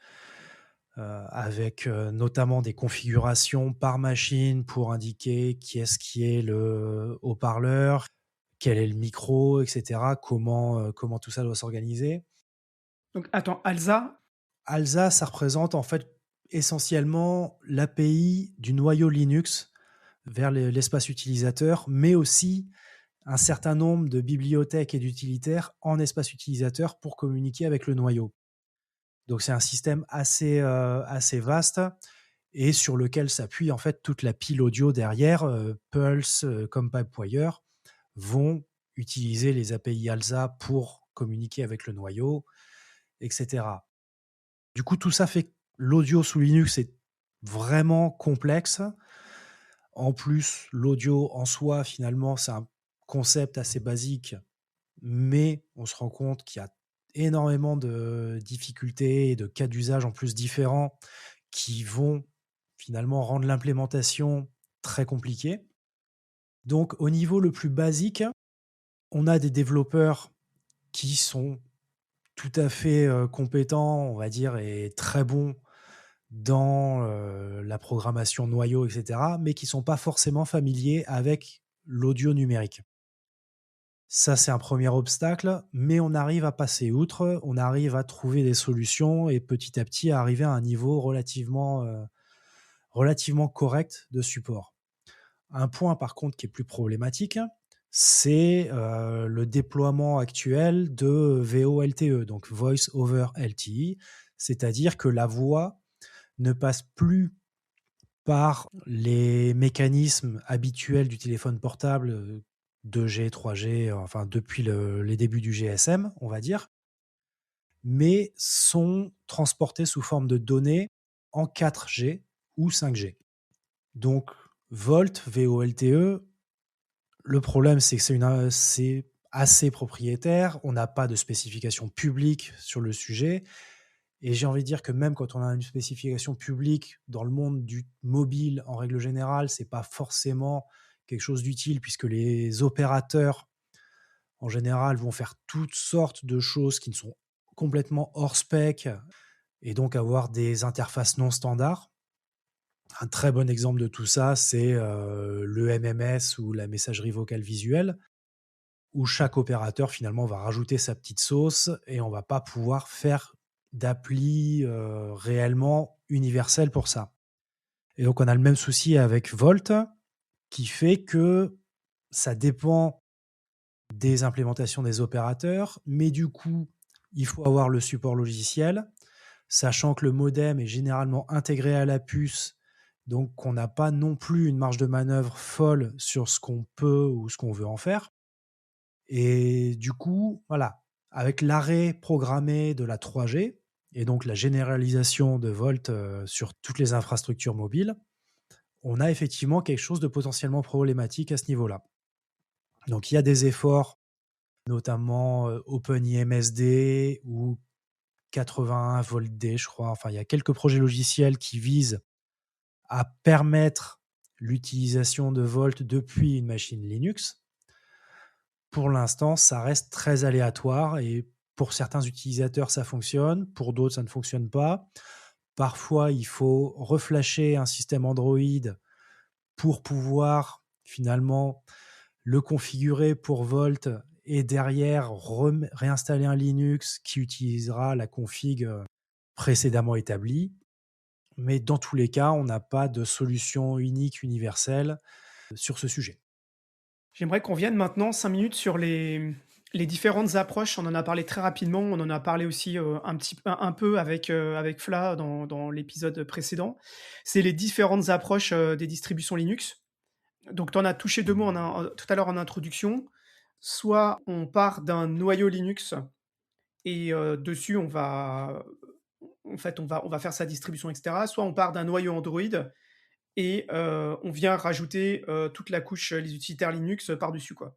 avec, notamment des configurations par machine pour indiquer qui est le haut-parleur, quel est le micro et cetera, comment tout ça doit s'organiser. Donc attends, ALSA? ALSA, ça représente en fait essentiellement l'API du noyau Linux vers l'espace utilisateur, mais aussi un certain nombre de bibliothèques et d'utilitaires en espace utilisateur pour communiquer avec le noyau. Donc c'est un système assez vaste et sur lequel s'appuie en fait toute la pile audio derrière. Pulse, comme Pipewire vont utiliser les API ALSA pour communiquer avec le noyau, etc. Du coup, tout ça fait que l'audio sous Linux est vraiment complexe. En plus, l'audio en soi, finalement, c'est un concept assez basique, mais on se rend compte qu'il y a énormément de difficultés et de cas d'usage en plus différents qui vont finalement rendre l'implémentation très compliquée. Donc, au niveau le plus basique, on a des développeurs qui sont tout à fait compétents, on va dire, et très bons dans la programmation noyau, et cetera, mais qui ne sont pas forcément familiers avec l'audio numérique. Ça, c'est un premier obstacle, mais on arrive à passer outre, on arrive à trouver des solutions et petit à petit à arriver à un niveau relativement correct de support. Un point par contre qui est plus problématique, c'est le déploiement actuel de VoLTE, donc Voice over LTE, c'est-à-dire que la voix ne passe plus par les mécanismes habituels du téléphone portable, 2G, 3G, enfin depuis les débuts du GSM, on va dire, mais sont transportés sous forme de données en 4G ou 5G. Donc VoLTE, le problème c'est que c'est assez propriétaire, on n'a pas de spécification publique sur le sujet. Et j'ai envie de dire que même quand on a une spécification publique dans le monde du mobile, en règle générale, c'est pas forcément quelque chose d'utile puisque les opérateurs, en général, vont faire toutes sortes de choses qui ne sont complètement hors spec et donc avoir des interfaces non standards. Un très bon exemple de tout ça, c'est le MMS ou la messagerie vocale visuelle, où chaque opérateur finalement va rajouter sa petite sauce et on va pas pouvoir faire d'appli réellement universelle pour ça. Et donc on a le même souci avec Volt, qui fait que ça dépend des implémentations des opérateurs, mais du coup, il faut avoir le support logiciel, sachant que le modem est généralement intégré à la puce, donc on n'a pas non plus une marge de manœuvre folle sur ce qu'on peut ou ce qu'on veut en faire. Et du coup, voilà, avec l'arrêt programmé de la 3G et donc la généralisation de Volt sur toutes les infrastructures mobiles, on a effectivement quelque chose de potentiellement problématique à ce niveau-là. Donc il y a des efforts, notamment OpenIMSD ou 81 VoltD, je crois. Enfin, il y a quelques projets logiciels qui visent à permettre l'utilisation de Volt depuis une machine Linux. Pour l'instant, ça reste très aléatoire et pour certains utilisateurs, ça fonctionne, pour d'autres, ça ne fonctionne pas. Parfois, il faut reflasher un système Android pour pouvoir finalement le configurer pour Volt et derrière réinstaller un Linux qui utilisera la config précédemment établie. Mais dans tous les cas, on n'a pas de solution unique, universelle sur ce sujet. J'aimerais qu'on vienne maintenant 5 minutes sur les différentes approches. On en a parlé très rapidement, on en a parlé aussi, un peu avec Fla dans l'épisode précédent. C'est les différentes approches, des distributions Linux. Donc tu en as touché 2 mots tout à l'heure en introduction. Soit on part d'un noyau Linux et dessus on va faire sa distribution et cetera. Soit on part d'un noyau Android et on vient rajouter, toute la couche, les utilitaires Linux, par-dessus, quoi.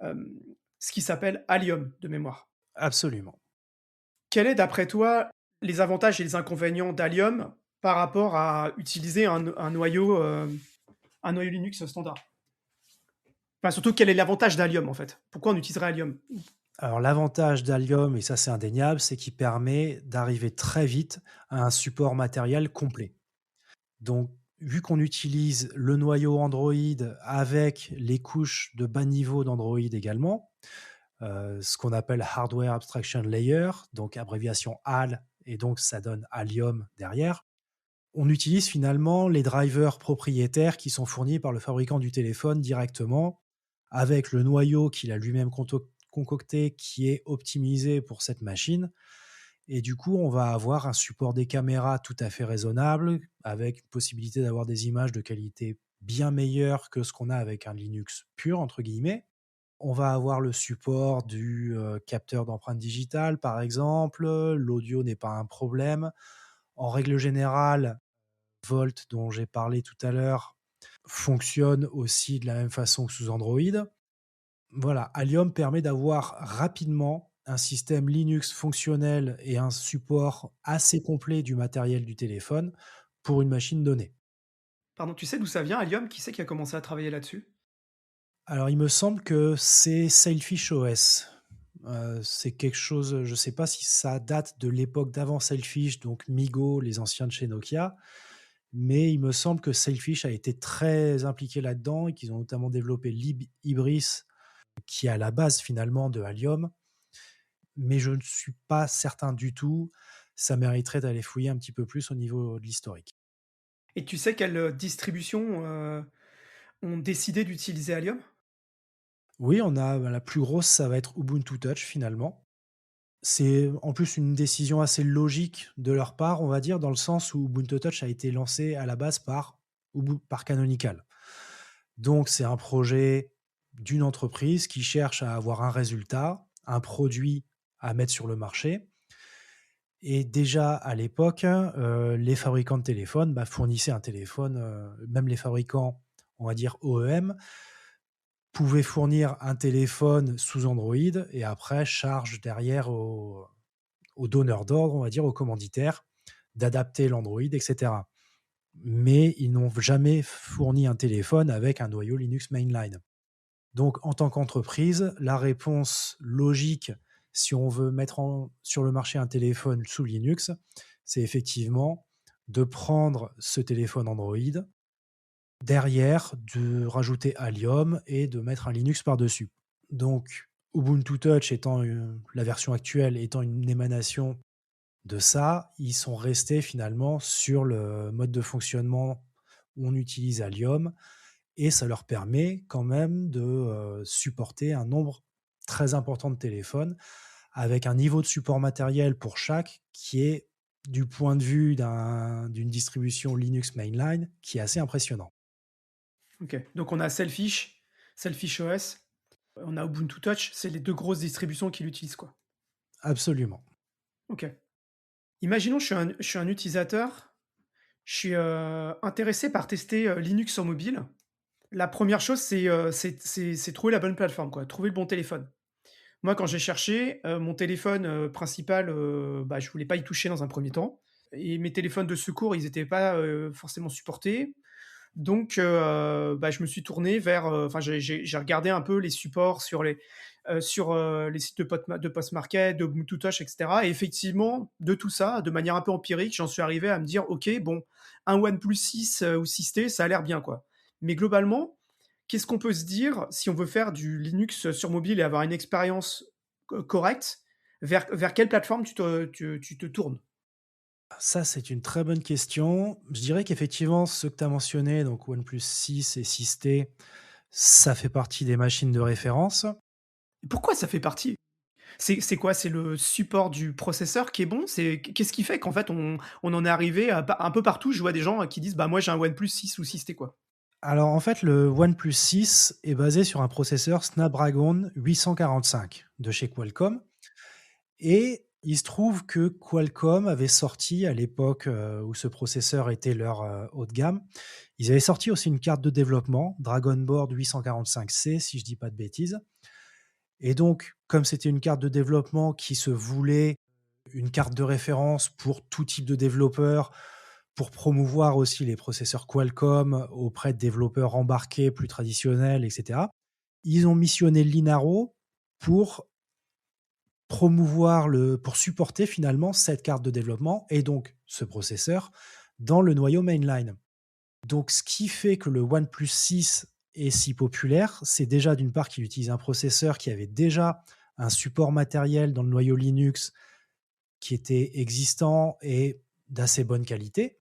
Hem, Ce qui s'appelle Allium, de mémoire. Absolument. Quel est, d'après toi, les avantages et les inconvénients d'Allium par rapport à utiliser un noyau Linux standard? Enfin, surtout, quel est l'avantage d'Allium, en fait? Pourquoi on utiliserait Allium? Alors l'avantage d'Allium, et ça c'est indéniable, c'est qu'il permet d'arriver très vite à un support matériel complet. Donc, vu qu'on utilise le noyau Android avec les couches de bas niveau d'Android également, ce qu'on appelle Hardware Abstraction Layer, donc abréviation HAL, et donc ça donne Allium derrière. On utilise finalement les drivers propriétaires qui sont fournis par le fabricant du téléphone directement, avec le noyau qu'il a lui-même concocté, qui est optimisé pour cette machine. Et du coup, on va avoir un support des caméras tout à fait raisonnable, avec une possibilité d'avoir des images de qualité bien meilleure que ce qu'on a avec un Linux pur, entre guillemets. On va avoir le support du capteur d'empreinte digitale, par exemple. L'audio n'est pas un problème. En règle générale, Volt, dont j'ai parlé tout à l'heure, fonctionne aussi de la même façon que sous Android. Voilà, Allium permet d'avoir rapidement un système Linux fonctionnel et un support assez complet du matériel du téléphone pour une machine donnée. Pardon, tu sais d'où ça vient, Allium? Qui c'est qui a commencé à travailler là-dessus? Alors, il me semble que c'est Sailfish OS. C'est quelque chose, je ne sais pas si ça date de l'époque d'avant Sailfish, donc MeeGo, les anciens de chez Nokia, mais il me semble que Sailfish a été très impliqué là-dedans et qu'ils ont notamment développé libIbris, qui est à la base finalement de Allium, mais je ne suis pas certain du tout. Ça mériterait d'aller fouiller un petit peu plus au niveau de l'historique. Et tu sais quelles, distributions, ont décidé d'utiliser Allium? Oui, on a la plus grosse, ça va être Ubuntu Touch finalement. C'est en plus une décision assez logique de leur part, on va dire, dans le sens où Ubuntu Touch a été lancé à la base par Canonical. Donc c'est un projet d'une entreprise qui cherche à avoir un résultat, un produit à mettre sur le marché. Et déjà à l'époque, les fabricants de téléphones, fournissaient un téléphone, même les fabricants, on va dire OEM, pouvaient fournir un téléphone sous Android et après charge derrière au donneur d'ordre, on va dire, au commanditaire, d'adapter l'Android, et cetera. Mais ils n'ont jamais fourni un téléphone avec un noyau Linux mainline. Donc en tant qu'entreprise, la réponse logique, si on veut mettre sur le marché un téléphone sous Linux, c'est effectivement de prendre ce téléphone Android, derrière de rajouter Allium et de mettre un Linux par-dessus. Donc Ubuntu Touch étant la version actuelle étant une émanation de ça, ils sont restés finalement sur le mode de fonctionnement où on utilise Allium et ça leur permet quand même de supporter un nombre très important de téléphones avec un niveau de support matériel pour chaque qui est, du point de vue d'une distribution Linux mainline, qui est assez impressionnant. OK. Donc on a Selfish OS, on a Ubuntu Touch, c'est les 2 grosses distributions qui l'utilisent, quoi. Absolument. OK. Imaginons je suis un utilisateur, je suis, intéressé par tester, Linux sur mobile. La première chose, c'est trouver la bonne plateforme, quoi, trouver le bon téléphone. Moi, quand j'ai cherché, mon téléphone, principal, je voulais pas y toucher dans un premier temps et mes téléphones de secours, ils étaient pas, forcément supportés. Donc je me suis tourné vers, enfin j'ai regardé un peu les supports sur les sites de Postmarket, de Ubuntu Touch et cetera et effectivement, de tout ça, de manière un peu empirique, j'en suis arrivé à me dire: «OK, bon, un OnePlus 6, ou 6T, ça a l'air bien, quoi». Mais globalement, qu'est-ce qu'on peut se dire si on veut faire du Linux sur mobile et avoir une expérience correcte? Vers quelle plateforme tu te tournes? Ça, c'est une très bonne question. Je dirais qu'effectivement, ceux que tu as mentionnés, donc OnePlus 6 et 6T, ça fait partie des machines de référence. Pourquoi ça fait partie? C'est quoi? C'est le support du processeur qui est bon? Qu'est-ce qui fait qu'en fait on en est arrivé à un peu partout, je vois des gens qui disent: «Bah, moi j'ai un OnePlus 6 ou 6T quoi». Alors en fait, le OnePlus 6 est basé sur un processeur Snapdragon 845 de chez Qualcomm et il se trouve que Qualcomm avait sorti à l'époque, où ce processeur était leur, haut de gamme, ils avaient sorti aussi une carte de développement, Dragon Board 845C si je dis pas de bêtises et donc comme c'était une carte de développement qui se voulait une carte de référence pour tout type de développeur, pour promouvoir aussi les processeurs Qualcomm auprès de développeurs embarqués plus traditionnels et cetera. Ils ont missionné Linaro pour pour supporter finalement cette carte de développement et donc ce processeur dans le noyau mainline. Donc ce qui fait que le OnePlus 6 est si populaire, c'est déjà d'une part qu'il utilise un processeur qui avait déjà un support matériel dans le noyau Linux qui était existant et d'assez bonne qualité.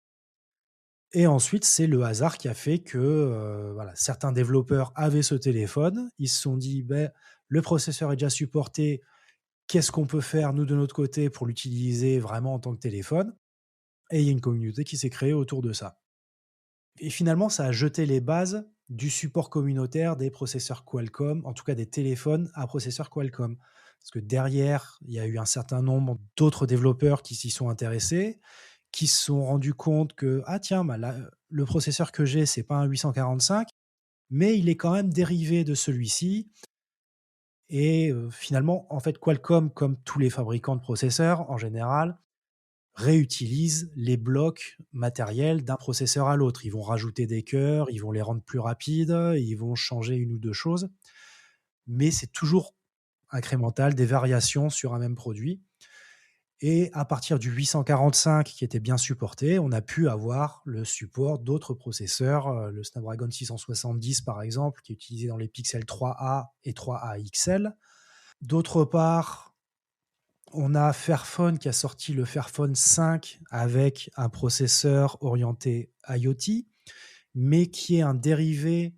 Et ensuite, c'est le hasard qui a fait que, voilà, certains développeurs avaient ce téléphone. Ils se sont dit: «Beh, le processeur est déjà supporté, qu'est-ce qu'on peut faire nous de notre côté pour l'utiliser vraiment en tant que téléphone?» Et il y a une communauté qui s'est créée autour de ça. Et finalement, ça a jeté les bases du support communautaire des processeurs Qualcomm, en tout cas des téléphones à processeur Qualcomm. Parce que derrière, il y a eu un certain nombre d'autres développeurs qui s'y sont intéressés, qui se sont rendus compte que: «Ah tiens, bah là, le processeur que j'ai, c'est pas un 845, mais il est quand même dérivé de celui-ci» et finalement, en fait, Qualcomm, comme tous les fabricants de processeurs en général, réutilisent les blocs matériels d'un processeur à l'autre. Ils vont rajouter des cœurs, ils vont les rendre plus rapides, ils vont changer une ou 2 choses, mais c'est toujours incrémental, des variations sur un même produit et à partir du 845 qui était bien supporté, on a pu avoir le support d'autres processeurs, le Snapdragon 670 par exemple, qui est utilisé dans les Pixel 3a et 3a XL. D'autre part, on a Fairphone qui a sorti le Fairphone 5 avec un processeur orienté IoT, mais qui est un dérivé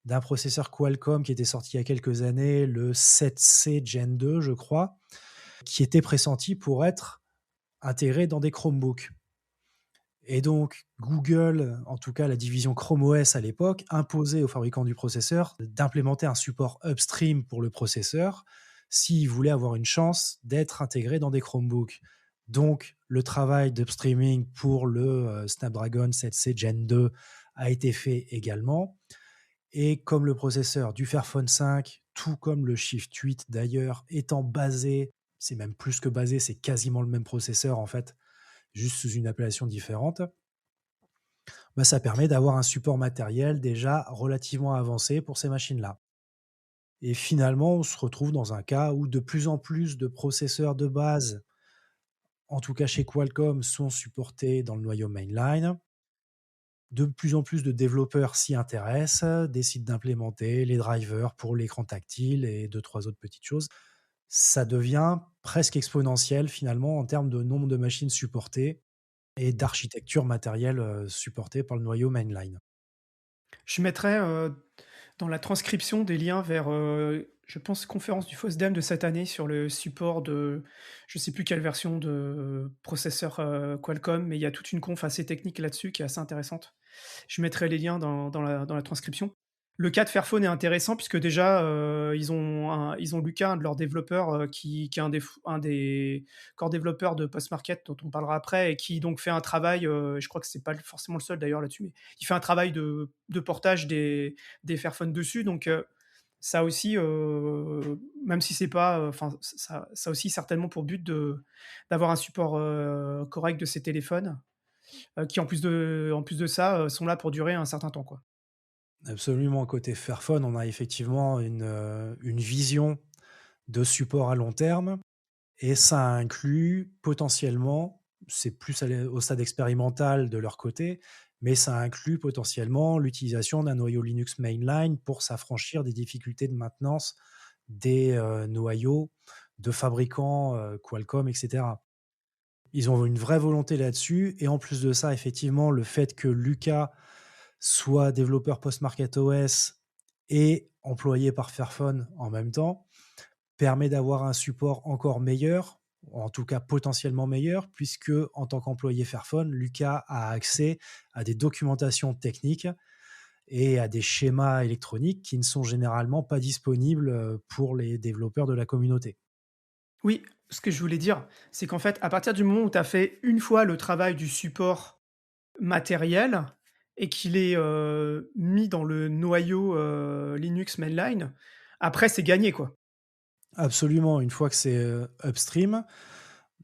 d'un processeur Qualcomm qui était sorti il y a quelques années, le 7C Gen 2, je crois, qui était pressenti pour être intégré dans des Chromebooks. Et donc, Google, en tout cas la division Chrome OS à l'époque, imposait aux fabricants du processeur d'implémenter un support upstream pour le processeur s'ils voulaient avoir une chance d'être intégrés dans des Chromebooks. Donc, le travail d'upstreaming pour le Snapdragon 7C Gen 2 a été fait également. Et comme le processeur du Fairphone 5, tout comme le Shift 8 d'ailleurs, étant basé, c'est même plus que basé, c'est quasiment le même processeur en fait, juste sous une appellation différente, bah, ça permet d'avoir un support matériel déjà relativement avancé pour ces machines-là. Et finalement, on se retrouve dans un cas où de plus en plus de processeurs de base, en tout cas chez Qualcomm, sont supportés dans le noyau mainline. De plus en plus de développeurs s'y intéressent, décident d'implémenter les drivers pour l'écran tactile et deux, trois autres petites choses. Ça devient presque exponentiel finalement en termes de nombre de machines supportées et d'architecture matérielle, supportée par le noyau mainline. Je mettrai, dans la transcription des liens vers, je pense conférence du FOSDEM de cette année sur le support de je sais plus quelle version de processeur, Qualcomm, mais il y a toute une conf assez technique là-dessus qui est assez intéressante. Je mettrai les liens dans la transcription. Le cas de Fairphone est intéressant puisque déjà, ils ont Lucas, un de leurs développeurs, qui est un des core développeurs de Postmarket dont on parlera après et qui donc fait un travail, je crois que c'est pas forcément le seul d'ailleurs là-dessus, mais il fait un travail de portage des Fairphone dessus donc ça aussi, même si c'est pas, enfin ça a aussi certainement pour but d'avoir un support, correct de ces téléphones, qui en plus de ça, sont là pour durer un certain temps, quoi. Absolument, côté Fairphone, on a effectivement une vision de support à long terme et ça inclut potentiellement, c'est plus au stade expérimental de leur côté, mais ça inclut potentiellement l'utilisation d'un noyau Linux mainline pour s'affranchir des difficultés de maintenance des, noyaux de fabricants, Qualcomm et cetera. Ils ont une vraie volonté là-dessus et en plus de ça, effectivement, le fait que Lucas soit développeur post-Market OS et employé par Fairphone en même temps, permet d'avoir un support encore meilleur, en tout cas potentiellement meilleur, puisque en tant qu'employé Fairphone, Lucas a accès à des documentations techniques et à des schémas électroniques qui ne sont généralement pas disponibles pour les développeurs de la communauté. Oui, ce que je voulais dire, c'est qu'en fait, à partir du moment où tu as fait une fois le travail du support matériel et qu'il est, mis dans le noyau, Linux mainline, après c'est gagné, quoi. Absolument, une fois que c'est upstream,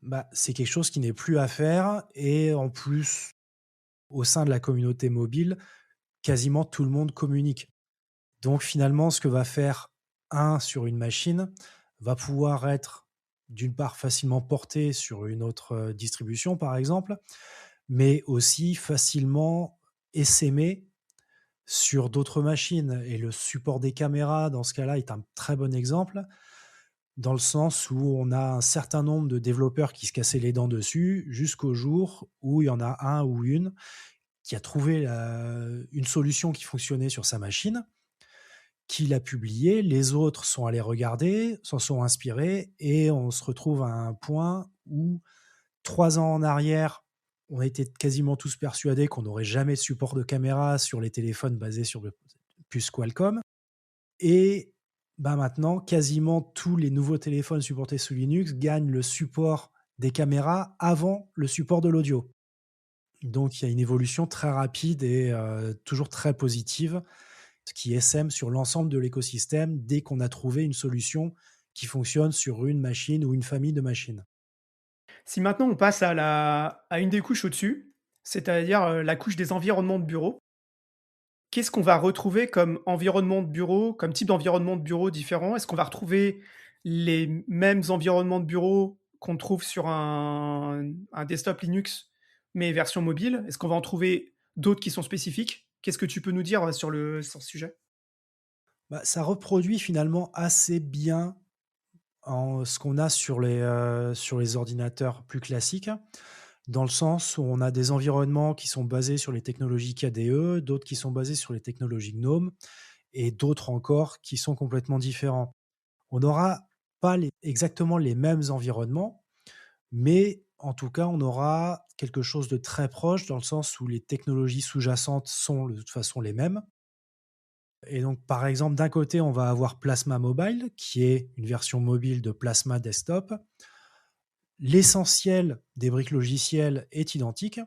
bah, c'est quelque chose qui n'est plus à faire et en plus, au sein de la communauté mobile, quasiment tout le monde communique. Donc finalement, ce que va faire un sur une machine va pouvoir être, d'une part, facilement porté sur une autre, distribution, par exemple, mais aussi facilement essaimé sur d'autres machines et le support des caméras, dans ce cas-là, est un très bon exemple, dans le sens où on a un certain nombre de développeurs qui se cassaient les dents dessus, jusqu'au jour où il y en a un ou une qui a trouvé une solution qui fonctionnait sur sa machine, qui l'a publié, les autres sont allés regarder, s'en sont inspirés et on se retrouve à un point où 3 ans en arrière, on était quasiment tous persuadés qu'on n'aurait jamais de support de caméra sur les téléphones basés sur le puce Qualcomm et bah, maintenant, quasiment tous les nouveaux téléphones supportés sous Linux gagnent le support des caméras avant le support de l'audio. Donc il y a une évolution très rapide et toujours très positive, ce qui essaime sur l'ensemble de l'écosystème dès qu'on a trouvé une solution qui fonctionne sur une machine ou une famille de machines. Si maintenant on passe à une des couches au-dessus, c'est-à-dire, la couche des environnements de bureau, qu'est-ce qu'on va retrouver comme environnement de bureau, comme type d'environnement de bureau différent? Est-ce qu'on va retrouver les mêmes environnements de bureau qu'on trouve sur un desktop Linux, mais version mobile? Est-ce qu'on va en trouver d'autres qui sont spécifiques? Qu'est-ce que tu peux nous dire, sur ce sujet? Bah, ça reproduit finalement assez bien ce qu'on a sur les ordinateurs plus classiques, dans le sens où on a des environnements qui sont basés sur les technologies KDE, d'autres qui sont basés sur les technologies GNOME et d'autres encore qui sont complètement différents. On n'aura pas exactement les mêmes environnements, mais en tout cas, on aura quelque chose de très proche dans le sens où les technologies sous-jacentes sont de toute façon les mêmes. Et donc, par exemple, d'un côté, on va avoir Plasma Mobile, qui est une version mobile de Plasma Desktop. L'essentiel des briques logicielles est identique,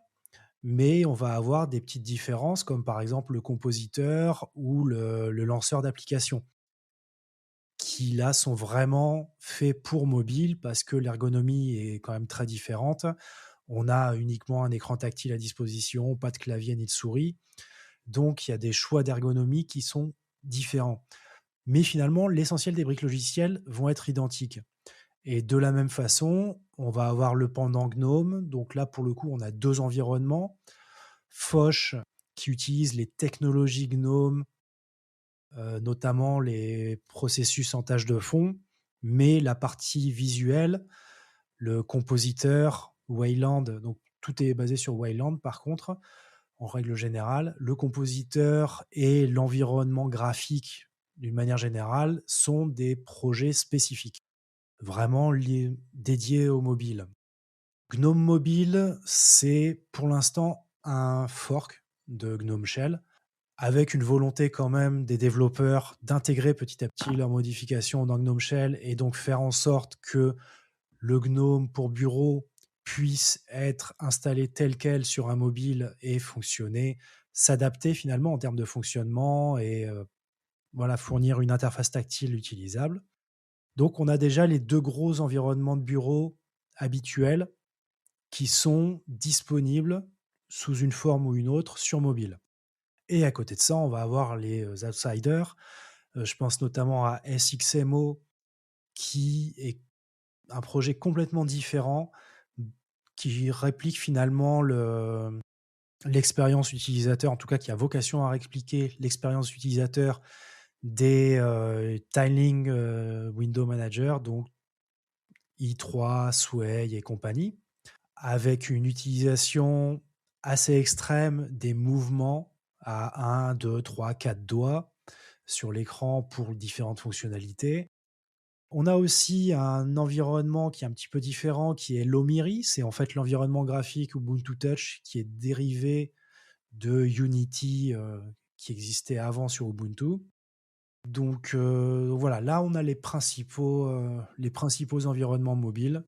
mais on va avoir des petites différences, comme par exemple le compositeur ou le lanceur d'application, qui là sont vraiment faits pour mobile parce que l'ergonomie est quand même très différente. On a uniquement un écran tactile à disposition, pas de clavier ni de souris. Donc, il y a des choix d'ergonomie qui sont différents. Mais finalement, l'essentiel des briques logicielles vont être identiques. Et de la même façon, on va avoir le pendant GNOME. Donc là, pour le coup, on a deux environnements. Foch, qui utilise les technologies GNOME, notamment les processus en tâche de fond, mais la partie visuelle, le compositeur, Wayland, donc tout est basé sur Wayland par contre, en règle générale. Le compositeur et l'environnement graphique, d'une manière générale, sont des projets spécifiques, vraiment dédiés au mobile. GNOME Mobile, c'est pour l'instant un fork de GNOME Shell, avec une volonté quand même des développeurs d'intégrer petit à petit leurs modifications dans GNOME Shell et donc faire en sorte que le GNOME pour bureau puisse être installé tel quel sur un mobile et fonctionner, s'adapter finalement en termes de fonctionnement et voilà, fournir une interface tactile utilisable. Donc on a déjà les deux gros environnements de bureau habituels qui sont disponibles sous une forme ou une autre sur mobile. Et à côté de ça, on va avoir les outsiders. Je pense notamment à SXMO, qui est un projet complètement différent, qui réplique finalement l'expérience utilisateur, en tout cas qui a vocation à réexpliquer l'expérience utilisateur des Tiling Window Manager, donc i3, Sway et compagnie, avec une utilisation assez extrême des mouvements à 1, 2, 3, 4 doigts sur l'écran pour différentes fonctionnalités. On a aussi un environnement qui est un petit peu différent, qui est l'Omiri. C'est en fait l'environnement graphique Ubuntu Touch qui est dérivé de Unity qui existait avant sur Ubuntu. Donc voilà, là on a les principaux environnements mobiles.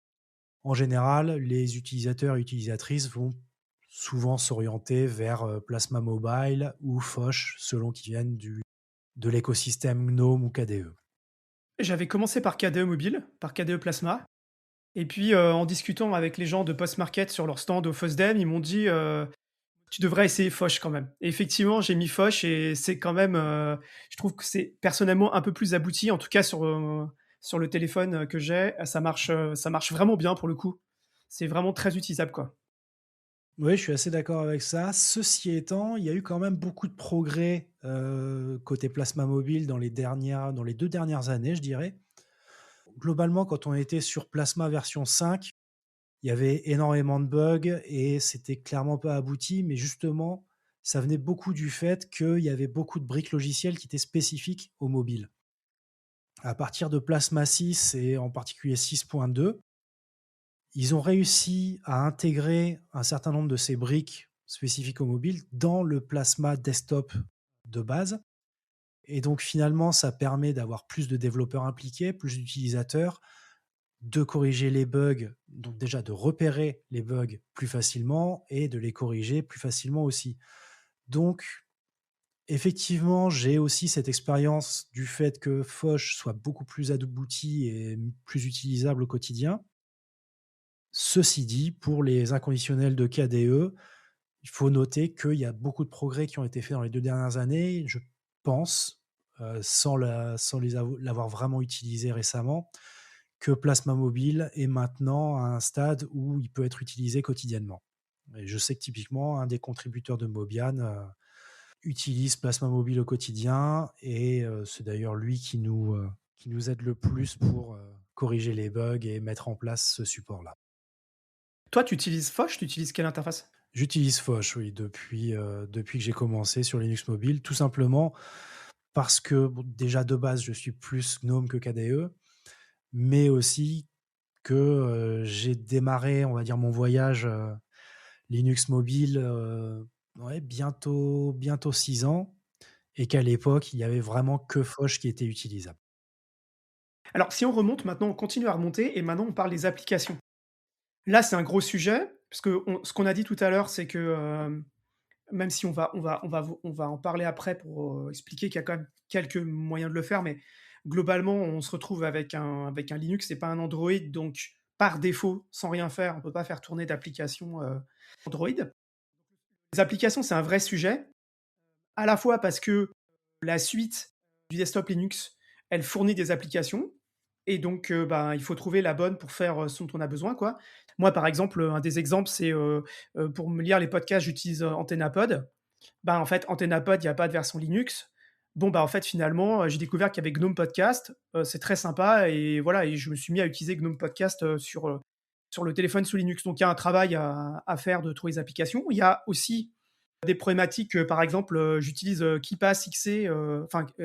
En général, les utilisateurs et utilisatrices vont souvent s'orienter vers Plasma Mobile ou Foch, selon qu'ils viennent de l'écosystème GNOME ou KDE. J'avais commencé par KDE Mobile, par KDE Plasma. Et puis, en discutant avec les gens de Postmarket sur leur stand au FOSDEM, ils m'ont dit, «Tu devrais essayer Foch quand même». Et effectivement, j'ai mis Foch et c'est quand même, je trouve que c'est personnellement un peu plus abouti, en tout cas sur le téléphone que j'ai, ça marche vraiment bien pour le coup. C'est vraiment très utilisable, quoi. Oui, je suis assez d'accord avec ça. Ceci étant, il y a eu quand même beaucoup de progrès côté Plasma Mobile dans les 2 dernières années, je dirais. Globalement, quand on était sur Plasma version 5, il y avait énormément de bugs et c'était clairement pas abouti, mais justement, ça venait beaucoup du fait qu'il y avait beaucoup de briques logicielles qui étaient spécifiques au mobile. À partir de Plasma 6 et en particulier 6.2, ils ont réussi à intégrer un certain nombre de ces briques spécifiques au mobile dans le Plasma desktop de base. Et donc finalement, ça permet d'avoir plus de développeurs impliqués, plus d'utilisateurs, de corriger les bugs, donc déjà de repérer les bugs plus facilement et de les corriger plus facilement aussi. Donc effectivement, j'ai aussi cette expérience du fait que Foch soit beaucoup plus abouti et plus utilisable au quotidien. Ceci dit, pour les inconditionnels de KDE, il faut noter qu'il y a beaucoup de progrès qui ont été faits dans les 2 dernières années. Je pense, sans l'avoir vraiment utilisé récemment, que Plasma Mobile est maintenant à un stade où il peut être utilisé quotidiennement. Et je sais que typiquement, un des contributeurs de Mobian utilise Plasma Mobile au quotidien et c'est d'ailleurs lui qui nous aide le plus pour corriger les bugs et mettre en place ce support-là. Toi, tu utilises Foch? Tu utilises quelle interface? J'utilise Foch, oui, depuis que j'ai commencé sur Linux Mobile, tout simplement parce que bon, déjà de base, je suis plus GNOME que KDE, mais aussi que j'ai démarré, on va dire, mon voyage Linux Mobile ouais, bientôt 6 ans, et qu'à l'époque, il y avait vraiment que Foch qui était utilisable. Alors, si on remonte maintenant, on continue à remonter et maintenant on parle des applications. Là, c'est un gros sujet, parce que ce qu'on a dit tout à l'heure, c'est que, même si on va en parler après pour, expliquer qu'il y a quand même quelques moyens de le faire, mais globalement, on se retrouve avec un Linux et pas un Android, donc par défaut, sans rien faire, on peut pas faire tourner d'application, Android. Les applications, c'est un vrai sujet, à la fois parce que la suite du desktop Linux, elle fournit des applications et donc ben, il faut trouver la bonne pour faire, ce dont on a besoin, quoi. Moi, par exemple, un des exemples, c'est, pour me lire les podcasts, j'utilise, AntennaPod. Ben, en fait, AntennaPod, il y a pas de version Linux. Bon, bah, en fait, finalement, j'ai découvert qu'il y avait GNOME Podcast, c'est très sympa et voilà et je me suis mis à utiliser GNOME Podcast, sur le téléphone sous Linux. Donc il y a un travail à faire de trouver les applications. Il y a aussi des problématiques, par exemple, j'utilise, KeePass XC,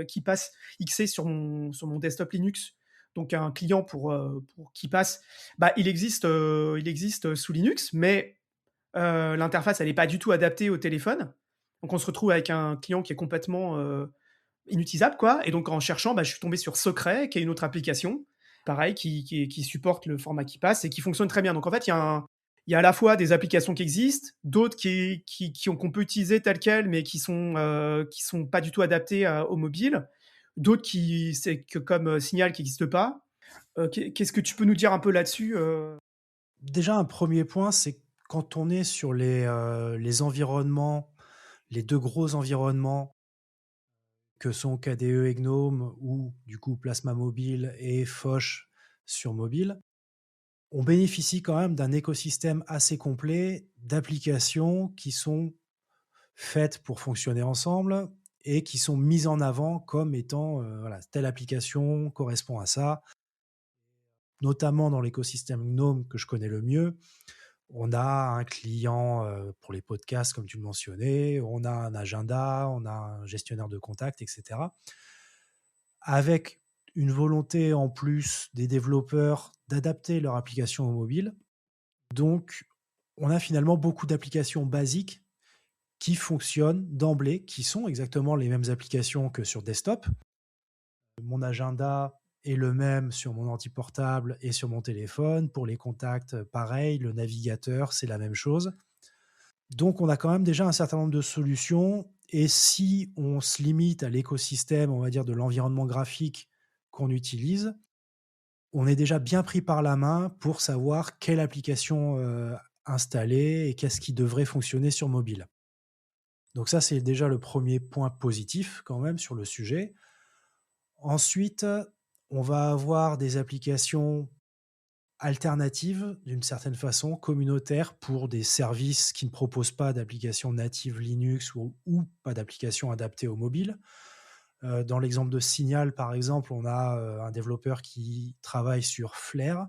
KeePass XC sur mon desktop Linux, donc un client pour KeePass. Bah, il existe sous Linux, mais l'interface, elle est pas du tout adaptée au téléphone. Donc on se retrouve avec un client qui est complètement, inutilisable, quoi et donc en cherchant, bah, je suis tombé sur Secret, qui est une autre application, pareil, qui supporte le format KeePass et qui fonctionne très bien. Donc en fait, il y a à la fois des applications qui existent, d'autres qu'on peut utiliser telles quelles, mais qui sont pas du tout adaptées au mobile. D'autres c'est que comme Signal qui n'existe pas. Qu'est-ce que tu peux nous dire un peu là-dessus? Déjà, un premier point, c'est quand on est sur les environnements, les 2 gros environnements que sont KDE et GNOME ou du coup Plasma Mobile et Foch sur mobile, on bénéficie quand même d'un écosystème assez complet d'applications qui sont faites pour fonctionner ensemble et qui sont mises en avant comme étant, voilà, telle application correspond à ça. Notamment dans l'écosystème Gnome que je connais le mieux, on a un client, pour les podcasts comme tu le mentionnais, on a un agenda, on a un gestionnaire de contacts et cetera. Avec une volonté en plus des développeurs d'adapter leur application au mobile. Donc on a finalement beaucoup d'applications basiques qui fonctionnent d'emblée, qui sont exactement les mêmes applications que sur desktop. Mon agenda est le même sur mon ordi portable et sur mon téléphone. Pour les contacts, pareil, le navigateur, c'est la même chose. Donc on a quand même déjà un certain nombre de solutions et si on se limite à l'écosystème, on va dire, de l'environnement graphique qu'on utilise, on est déjà bien pris par la main pour savoir quelle application, installer et qu'est-ce qui devrait fonctionner sur mobile. Donc ça, c'est déjà le premier point positif quand même sur le sujet. Ensuite, on va avoir des applications alternatives, d'une certaine façon, communautaires pour des services qui ne proposent pas d'application native Linux ou pas d'application adaptée au mobile. Dans l'exemple de Signal, par exemple, on a, un développeur qui travaille sur Flare,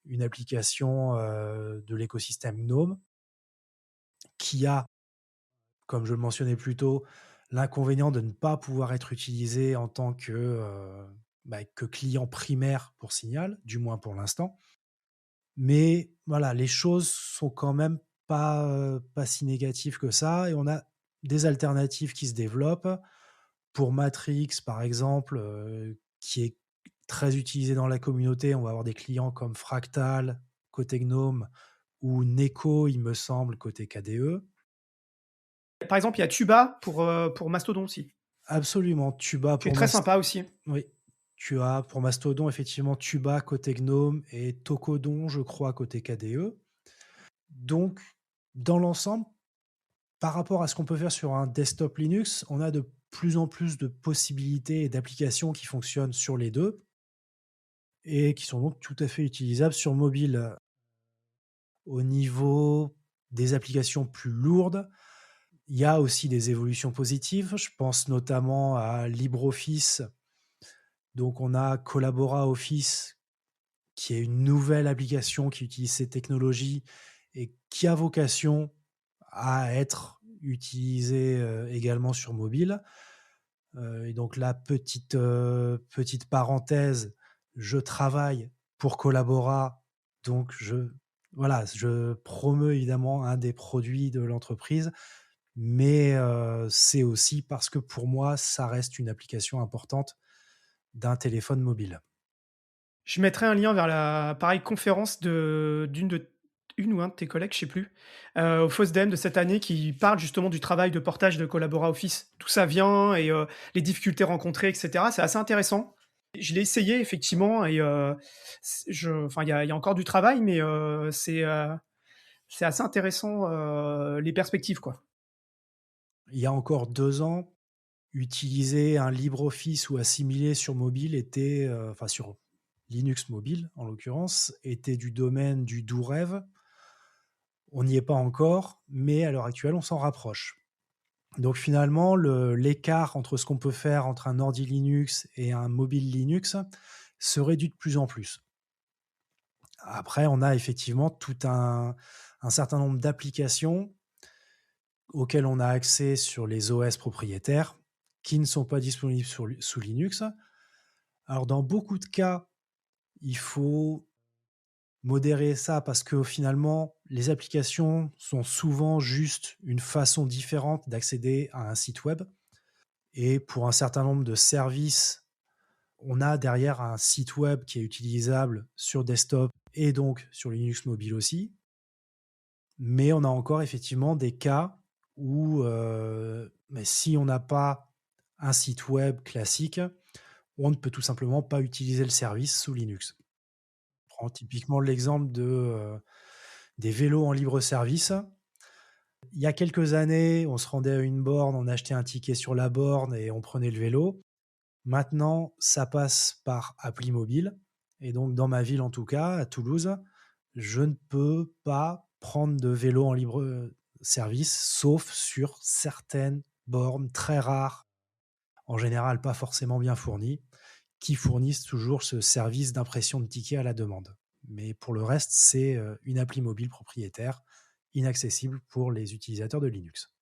une application, de l'écosystème GNOME, qui a, comme je le mentionnais plus tôt, l'inconvénient de ne pas pouvoir être utilisé en tant que, que client primaire pour Signal, du moins pour l'instant. Mais voilà, les choses sont quand même pas si négatives que ça et on a des alternatives qui se développent. Pour Matrix, par exemple, qui est très utilisé dans la communauté, on va avoir des clients comme Fractal, côté Gnome, ou Neko, il me semble, côté KDE. Par exemple, il y a Tuba pour Mastodon aussi, Absolument, Tuba qui est pour très sympa aussi. oui, tu as pour Mastodon, effectivement, Tuba côté Gnome et Tocodon, je crois, côté KDE. Donc, dans l'ensemble, par rapport à ce qu'on peut faire sur un desktop Linux, on a de plus en plus de possibilités et d'applications qui fonctionnent sur les 2 et qui sont donc tout à fait utilisables sur mobile. Au niveau des applications plus lourdes, il y a aussi des évolutions positives. Je pense notamment à LibreOffice. Donc on a Collabora Office, qui est une nouvelle application qui utilise ces technologies et qui a vocation à être utilisée, également sur mobile. Et donc là, petite parenthèse, je travaille pour Collabora, donc je promeus évidemment un des produits de l'entreprise, mais c'est aussi parce que pour moi, ça reste une application importante d'un téléphone mobile. Je mettrai un lien vers la pareille conférence de une ou un de tes collègues, je sais plus, au FOSDEM de cette année qui parle justement du travail de portage de Collabora Office. D'où ça vient et les difficultés rencontrées et cetera. C'est assez intéressant. Je l'ai essayé effectivement et enfin il y a encore du travail mais c'est assez intéressant, les perspectives, quoi. Il y a encore 2 ans, utiliser un LibreOffice ou assimilé sur mobile était, enfin sur Linux mobile en l'occurrence, était du domaine du doux rêve. On n'y est pas encore, mais à l'heure actuelle, on s'en rapproche. Donc finalement, l'écart entre ce qu'on peut faire entre un ordi Linux et un mobile Linux se réduit de plus en plus. Après, on a effectivement tout un certain nombre d'applications auxquelles on a accès sur les OS propriétaires qui ne sont pas disponibles sous Linux. Alors dans beaucoup de cas, il faut modérer ça parce que finalement, les applications sont souvent juste une façon différente d'accéder à un site web. Et pour un certain nombre de services, on a derrière un site web qui est utilisable sur desktop et donc sur Linux mobile aussi. Mais on a encore effectivement des cas où, mais si on n'a pas un site web classique, on ne peut tout simplement pas utiliser le service sous Linux. Prends typiquement l'exemple des vélos en libre service. Il y a quelques années, on se rendait à une borne, on achetait un ticket sur la borne et on prenait le vélo. Maintenant, ça passe par appli mobile et donc dans ma ville en tout cas, à Toulouse, je ne peux pas prendre de vélo service, sauf sur certaines bornes très rares, en général pas forcément bien fournies, qui fournissent toujours ce service d'impression de tickets à la demande. Mais pour le reste, c'est, une appli mobile propriétaire, inaccessible pour les utilisateurs de Linux.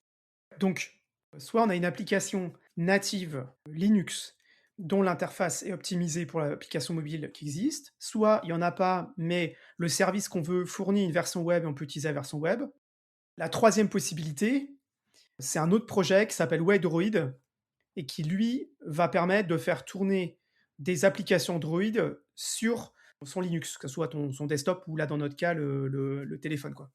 Donc, soit on a une application native Linux dont l'interface est optimisée pour l'application mobile qui existe, soit il y en a pas, mais le service qu'on veut fournit une version web et on peut utiliser la version web. La troisième possibilité, c'est un autre projet qui s'appelle Wildroid et qui, lui, va permettre de faire tourner des applications Android sur son Linux, que ce soit son desktop ou là, dans notre cas, le téléphone, quoi.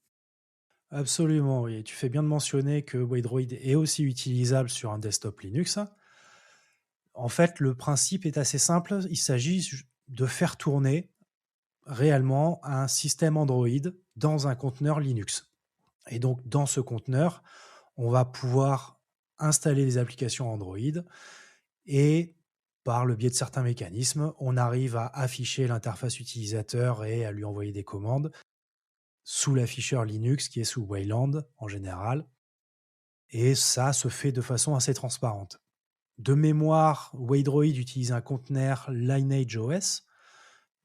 Absolument, oui, et tu fais bien de mentionner que Wildroid est aussi utilisable sur un desktop Linux. En fait, le principe est assez simple, il s'agit de faire tourner réellement un système Android dans un conteneur Linux. Et donc dans ce conteneur, on va pouvoir installer des applications Android et par le biais de certains mécanismes, on arrive à afficher l'interface utilisateur et à lui envoyer des commandes sous l'afficheur Linux qui est sous Wayland en général, et ça se fait de façon assez transparente. De mémoire, Wildroid utilise un conteneur Lineage OS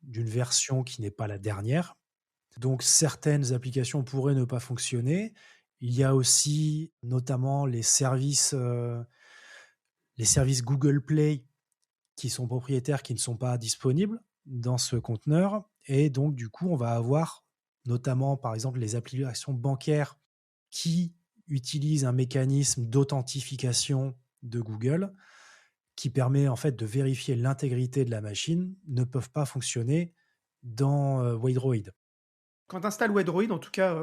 d'une version qui n'est pas la dernière. Donc certaines applications pourraient ne pas fonctionner. Il y a aussi notamment les services Google Play qui sont propriétaires, qui ne sont pas disponibles dans ce conteneur. Et donc du coup, on va avoir notamment, par exemple, les applications bancaires qui utilisent un mécanisme d'authentification de Google qui permet en fait de vérifier l'intégrité de la machine, ne peuvent pas fonctionner dans, Wildroid. Quand tu installes Wildroid, en tout cas,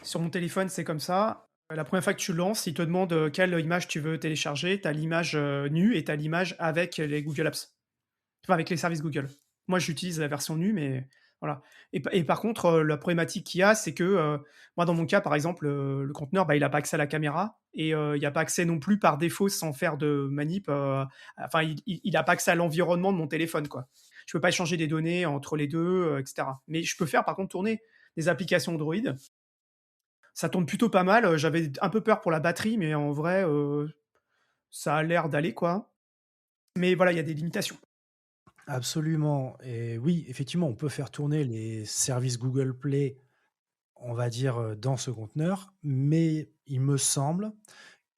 sur mon téléphone, c'est comme ça. La première fois que tu lances, il te demande quelle image tu veux télécharger. Tu as l'image nue et tu as l'image avec les Google Apps. Enfin, avec les services Google. Moi, j'utilise la version nue, mais voilà. Et par contre, la problématique qu'il y a, c'est que moi, dans mon cas, par exemple, le conteneur, bah, il n'a pas accès à la caméra et il n'y a pas accès non plus par défaut sans faire de manip. Enfin, il n'a pas accès à l'environnement de mon téléphone, quoi. Je peux pas échanger des données entre les deux, etc. Mais je peux faire, par contre, tourner des applications Android. Ça tourne plutôt pas mal. J'avais un peu peur pour la batterie, mais en vrai, ça a l'air d'aller, quoi. Mais voilà, il y a des limitations. Absolument, et oui, effectivement, on peut faire tourner les services Google Play, on va dire, dans ce conteneur, mais il me semble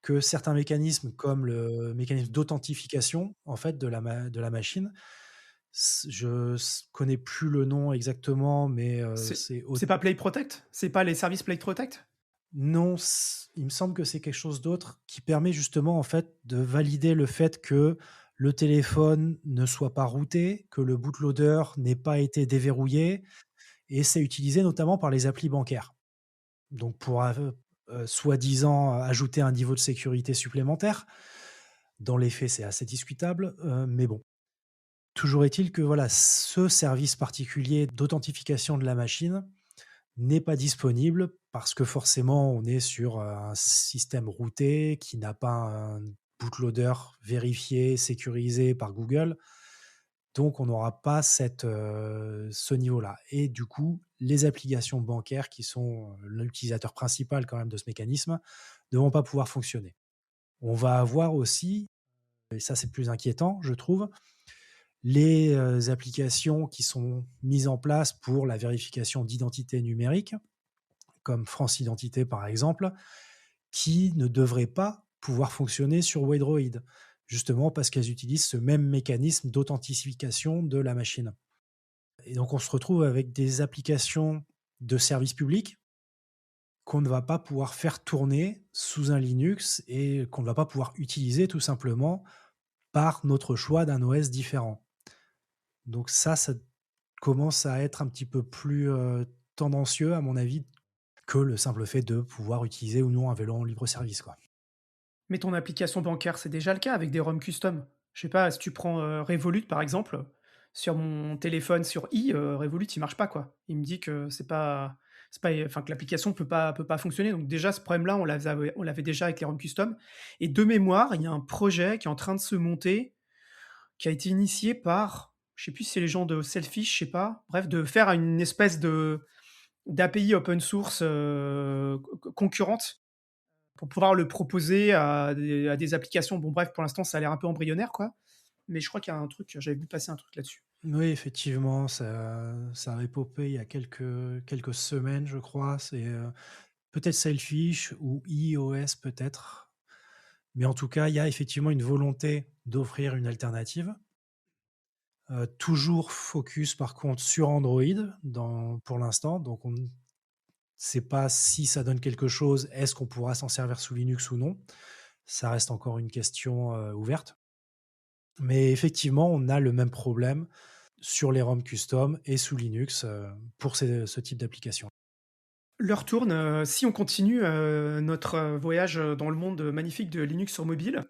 que certains mécanismes, comme le mécanisme d'authentification, en fait, de la machine, je connais plus le nom exactement, mais C'est c'est c'est pas Play Protect? C'est pas les services Play Protect? non, il me semble que c'est quelque chose d'autre qui permet justement, en fait, de valider le fait que le téléphone ne soit pas routé, que le bootloader n'ait pas été déverrouillé, et c'est utilisé notamment par les applis bancaires. Donc pour, soi-disant, ajouter un niveau de sécurité supplémentaire. Dans les faits, c'est assez discutable, mais bon. Toujours est-il que voilà, ce service particulier d'authentification de la machine n'est pas disponible parce que forcément on est sur, un système routé qui n'a pas un bootloader vérifié, sécurisé par Google. Donc on n'aura pas ce niveau-là, et du coup, les applications bancaires qui sont, l'utilisateur principal quand même de ce mécanisme, ne vont pas pouvoir fonctionner. On va avoir aussi, et ça c'est plus inquiétant je trouve, les, applications qui sont mises en place pour la vérification d'identité numérique, comme France Identité par exemple, qui ne devraient pas pouvoir fonctionner sur Wildroid, justement parce qu'elles utilisent ce même mécanisme d'authentification de la machine. Et donc on se retrouve avec des applications de service public qu'on ne va pas pouvoir faire tourner sous un Linux et qu'on ne va pas pouvoir utiliser tout simplement par notre choix d'un OS différent. Donc ça commence à être un petit peu plus, tendancieux à mon avis que le simple fait de pouvoir utiliser ou non un vélo en libre service, quoi. Mais ton application bancaire, c'est déjà le cas avec des ROM custom. Je sais pas, si tu prends, Revolut par exemple, sur mon téléphone sur Revolut il marche pas quoi. Il me dit que c'est pas enfin que l'application peut pas fonctionner. Donc déjà ce problème-là, on l'avait déjà avec les ROM custom et de mémoire, il y a un projet qui est en train de se monter, qui a été initié par, je sais plus si c'est les gens de Selfish, je sais pas, bref, de faire une espèce de d'API open source, concurrentes pour pouvoir le proposer à des applications. Bon bref, pour l'instant, ça a l'air un peu embryonnaire, quoi, mais je crois qu'il y a un truc, j'avais vu passer un truc là-dessus. Oui, effectivement, ça avait popé il y a quelques semaines, je crois. C'est, peut-être Sailfish ou iOS peut-être. Mais en tout cas, il y a effectivement une volonté d'offrir une alternative. Toujours focus par contre sur Android pour l'instant, donc on ne sait pas si ça donne quelque chose, est-ce qu'on pourra s'en servir sous Linux ou non? Ça reste encore une question, ouverte. Mais effectivement, on a le même problème sur les ROM custom et sous Linux, pour ce type d'application. L'heure tourne, si on continue, notre, voyage, dans le monde, magnifique de Linux sur mobile,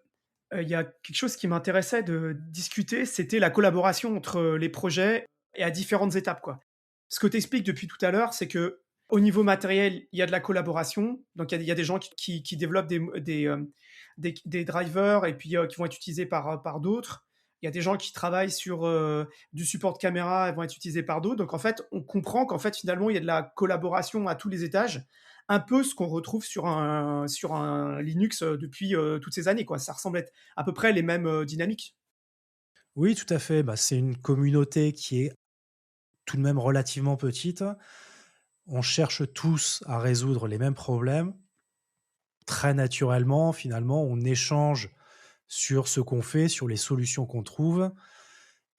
il y a quelque chose qui m'intéressait de discuter, c'était la collaboration entre les projets et à différentes étapes, quoi. Ce que tu expliques depuis tout à l'heure, c'est que au niveau matériel, il y a de la collaboration. Donc il y a des gens qui développent des drivers et puis, qui vont être utilisés par d'autres. Il y a des gens qui travaillent sur, du support de caméra et vont être utilisés par d'autres. Donc en fait, on comprend qu'en fait, finalement, il y a de la collaboration à tous les étages. Un peu ce qu'on retrouve sur un Linux, depuis, toutes ces années, quoi. Ça ressemble être à peu près les mêmes, dynamiques. Oui, tout à fait, bah, c'est une communauté qui est tout de même relativement petite. On cherche tous à résoudre les mêmes problèmes. Très naturellement, finalement, on échange sur ce qu'on fait, sur les solutions qu'on trouve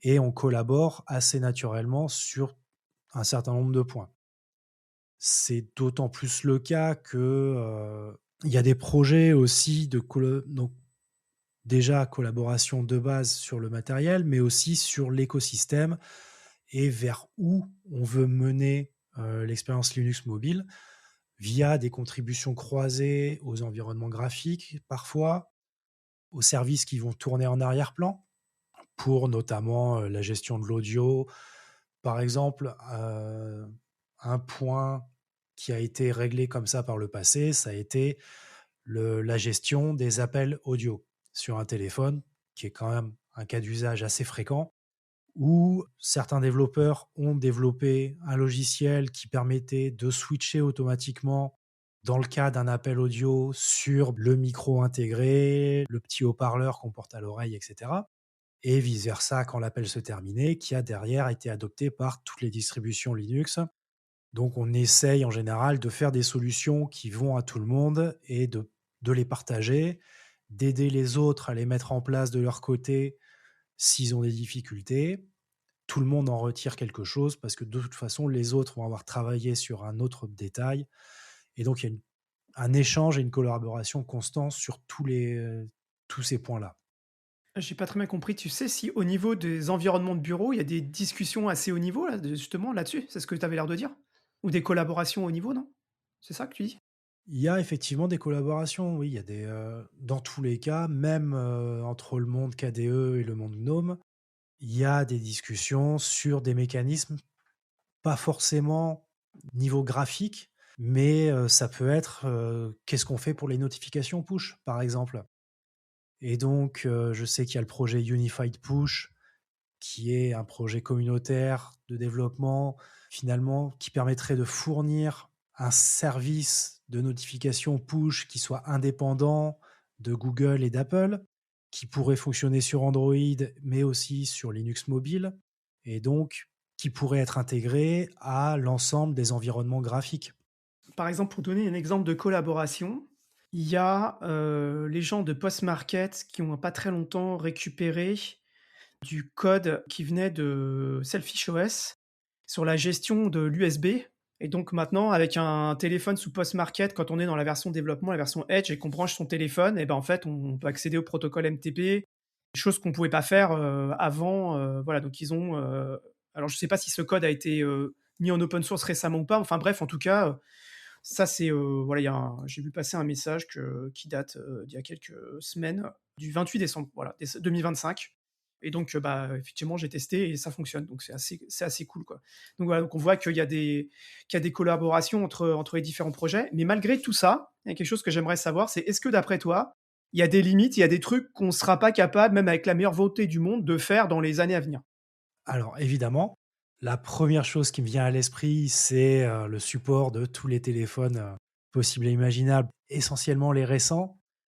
et on collabore assez naturellement sur un certain nombre de points. C'est d'autant plus le cas que, il y a des projets aussi donc déjà collaboration de base sur le matériel, mais aussi sur l'écosystème et vers où on veut mener, l'expérience Linux mobile via des contributions croisées aux environnements graphiques parfois, aux services qui vont tourner en arrière-plan pour notamment, la gestion de l'audio. Par exemple, un point qui a été réglé comme ça par le passé, ça a été la gestion des appels audio sur un téléphone, qui est quand même un cas d'usage assez fréquent, où certains développeurs ont développé un logiciel qui permettait de switcher automatiquement dans le cas d'un appel audio sur le micro intégré, le petit haut-parleur qu'on porte à l'oreille, etc. Et vice-versa quand l'appel se terminait, qui a derrière été adopté par toutes les distributions Linux. Donc on essaye en général de faire des solutions qui vont à tout le monde et de les partager, d'aider les autres à les mettre en place de leur côté s'ils ont des difficultés. Tout le monde en retire quelque chose parce que de toute façon, les autres vont avoir travaillé sur un autre détail. Et donc il y a un échange et une collaboration constante sur tous ces points-là. J'ai pas très bien compris, tu sais si au niveau des environnements de bureau, il y a des discussions assez haut niveau là, justement là-dessus? C'est ce que tu avais l'air de dire? Ou des collaborations au niveau, non? C'est ça que tu dis? Il y a effectivement des collaborations, oui, il y a dans tous les cas, même, entre le monde KDE et le monde GNOME, il y a des discussions sur des mécanismes, pas forcément niveau graphique, mais, ça peut être, qu'est-ce qu'on fait pour les notifications push, par exemple? Et donc, je sais qu'il y a le projet Unified Push, qui est un projet communautaire de développement, finalement, qui permettrait de fournir un service de notification push qui soit indépendant de Google et d'Apple, qui pourrait fonctionner sur Android, mais aussi sur Linux mobile, et donc qui pourrait être intégré à l'ensemble des environnements graphiques. Par exemple, pour donner un exemple de collaboration, il y a, les gens de Postmarket qui ont pas très longtemps récupéré du code qui venait de Selfish OS sur la gestion de l'USB. Et donc maintenant, avec un téléphone sous Postmarket, quand on est dans la version développement, la version Edge, et qu'on branche son téléphone, et ben en fait, on peut accéder au protocole MTP, chose qu'on pouvait pas faire avant. Voilà, donc ils ont. Alors je sais pas si ce code a été mis en open source récemment ou pas. Enfin bref, en tout cas, ça c'est voilà, j'ai vu passer un message qui date d'il y a quelques semaines, du 28 décembre, voilà, 2025. Et donc, bah, effectivement, j'ai testé et ça fonctionne. Donc, c'est assez cool, quoi. Donc, voilà, donc on voit qu'il y a des collaborations entre les différents projets. Mais malgré tout ça, il y a quelque chose que j'aimerais savoir, c'est est-ce que d'après toi, il y a des limites, il y a des trucs qu'on ne sera pas capable, même avec la meilleure volonté du monde, de faire dans les années à venir? Alors évidemment, La première chose qui me vient à l'esprit, c'est, le support de tous les téléphones, possibles et imaginables, essentiellement les récents,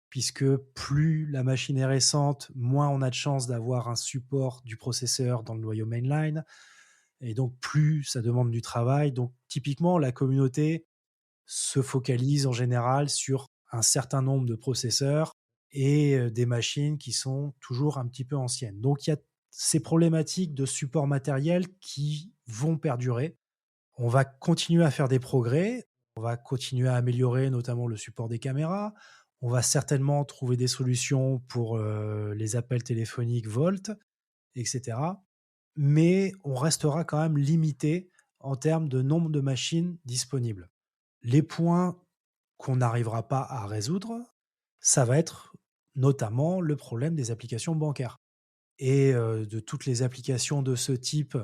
puisque plus la machine est récente, moins on a de chances d'avoir un support du processeur dans le noyau mainline et donc plus ça demande du travail. Donc typiquement, la communauté se focalise en général sur un certain nombre de processeurs et des machines qui sont toujours un petit peu anciennes. Donc il y a ces problématiques de support matériel qui vont perdurer. On va continuer à faire des progrès, on va continuer à améliorer notamment le support des caméras. On va certainement trouver des solutions pour, les appels téléphoniques VoLTE et cetera. Mais on restera quand même limité en termes de nombre de machines disponibles. Les points qu'on n'arrivera pas à résoudre, ça va être notamment le problème des applications bancaires et de toutes les applications de ce type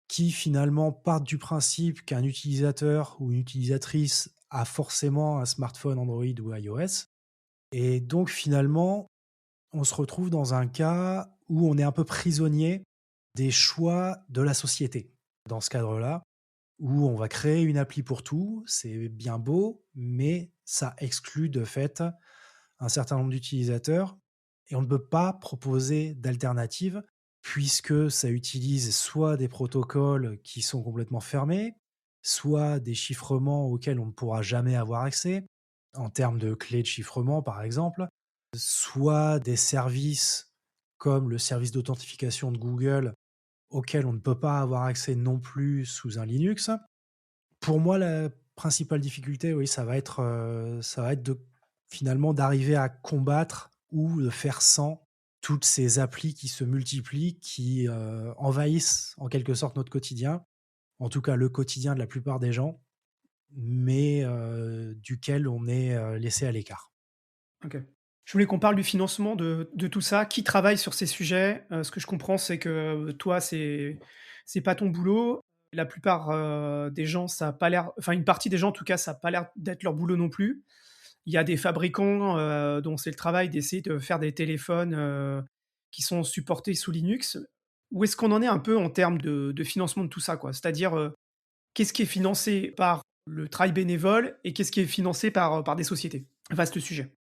qui finalement partent du principe qu'un utilisateur ou une utilisatrice a forcément un smartphone Android ou iOS et donc finalement, on se retrouve dans un cas où on est un peu prisonnier des choix de la société. Dans ce cadre-là, où on va créer une appli pour tout, c'est bien beau, mais ça exclut de fait un certain nombre d'utilisateurs et on ne peut pas proposer d'alternatives puisque ça utilise soit des protocoles qui sont complètement fermés, soit des chiffrements auxquels on ne pourra jamais avoir accès, en termes de clés de chiffrement par exemple, soit des services comme le service d'authentification de Google auquel on ne peut pas avoir accès non plus sous un Linux. Pour moi, la principale difficulté, oui, ça va être de finalement d'arriver à combattre ou de faire sans toutes ces applis qui se multiplient, qui, envahissent en quelque sorte notre quotidien, en tout cas le quotidien de la plupart des gens, mais duquel on est, laissé à l'écart. OK. Je voulais qu'on parle du financement de tout ça. Qui travaille sur ces sujets? Ce que je comprends, c'est que toi, c'est pas ton boulot. La plupart, des gens, ça a pas l'air enfin, une partie des gens, en tout cas, ça a pas l'air d'être leur boulot non plus. Il y a des fabricants, dont c'est le travail d'essayer de faire des téléphones, qui sont supportés sous Linux. Où est-ce qu'on en est un peu en termes de financement de tout ça, quoi? C'est-à-dire, qu'est-ce qui est financé par le travail bénévole et qu'est-ce qui est financé par des sociétés? Vaste sujet.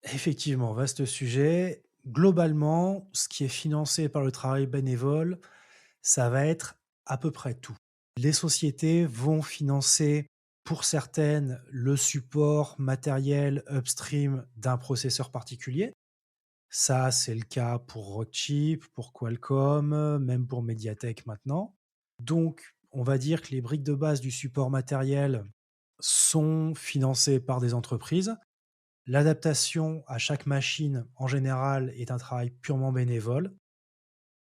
Effectivement, vaste sujet. Globalement, ce qui est financé par le travail bénévole, ça va être à peu près tout. Les sociétés vont financer, pour certaines, le support matériel upstream d'un processeur particulier. Ça, c'est le cas pour Rockchip, pour Qualcomm, même pour Mediatek maintenant. Donc, on va dire que les briques de base du support matériel sont financées par des entreprises. L'adaptation à chaque machine, en général, est un travail purement bénévole,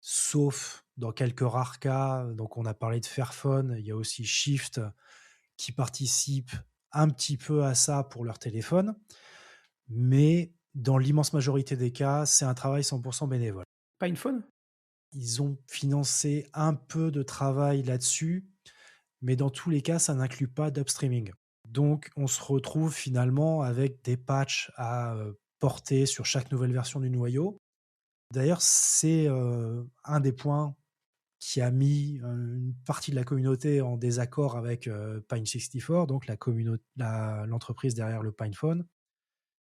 sauf dans quelques rares cas. Donc, on a parlé de Fairphone, il y a aussi Shift qui participe un petit peu à ça pour leur téléphone, mais dans l'immense majorité des cas, c'est un travail 100% bénévole. Pas une faune? Ils ont financé un peu de travail là-dessus, mais dans tous les cas, ça n'inclut pas d'upstreaming. Donc, on se retrouve finalement avec des patchs à porter sur chaque nouvelle version du noyau. D'ailleurs, c'est un des points qui a mis une partie de la communauté en désaccord avec Pine64, donc l'entreprise derrière le PinePhone.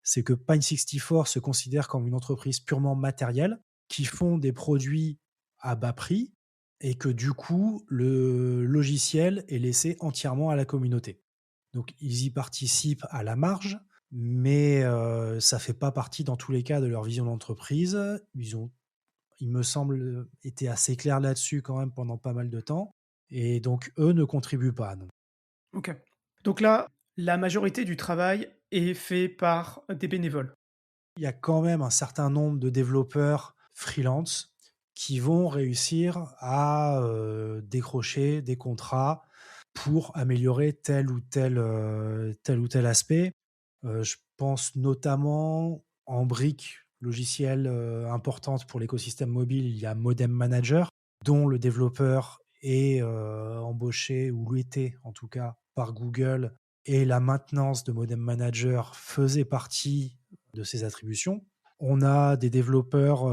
C'est que Pine64 se considère comme une entreprise purement matérielle qui font des produits à bas prix et que du coup, le logiciel est laissé entièrement à la communauté. Donc ils y participent à la marge, mais ça fait pas partie dans tous les cas de leur vision d'entreprise. Ils ont, il me semble, été assez clairs là-dessus quand même pendant pas mal de temps et donc eux ne contribuent pas, non. OK. Donc là, la majorité du travail est fait par des bénévoles. Il y a quand même un certain nombre de développeurs freelance qui vont réussir à, décrocher des contrats pour améliorer tel ou tel aspect. Je pense notamment en briques logicielles, importantes pour l'écosystème mobile, il y a Modem Manager, dont le développeur est, embauché ou était en tout cas par Google et la maintenance de Modem Manager faisait partie de ses attributions. On a des développeurs,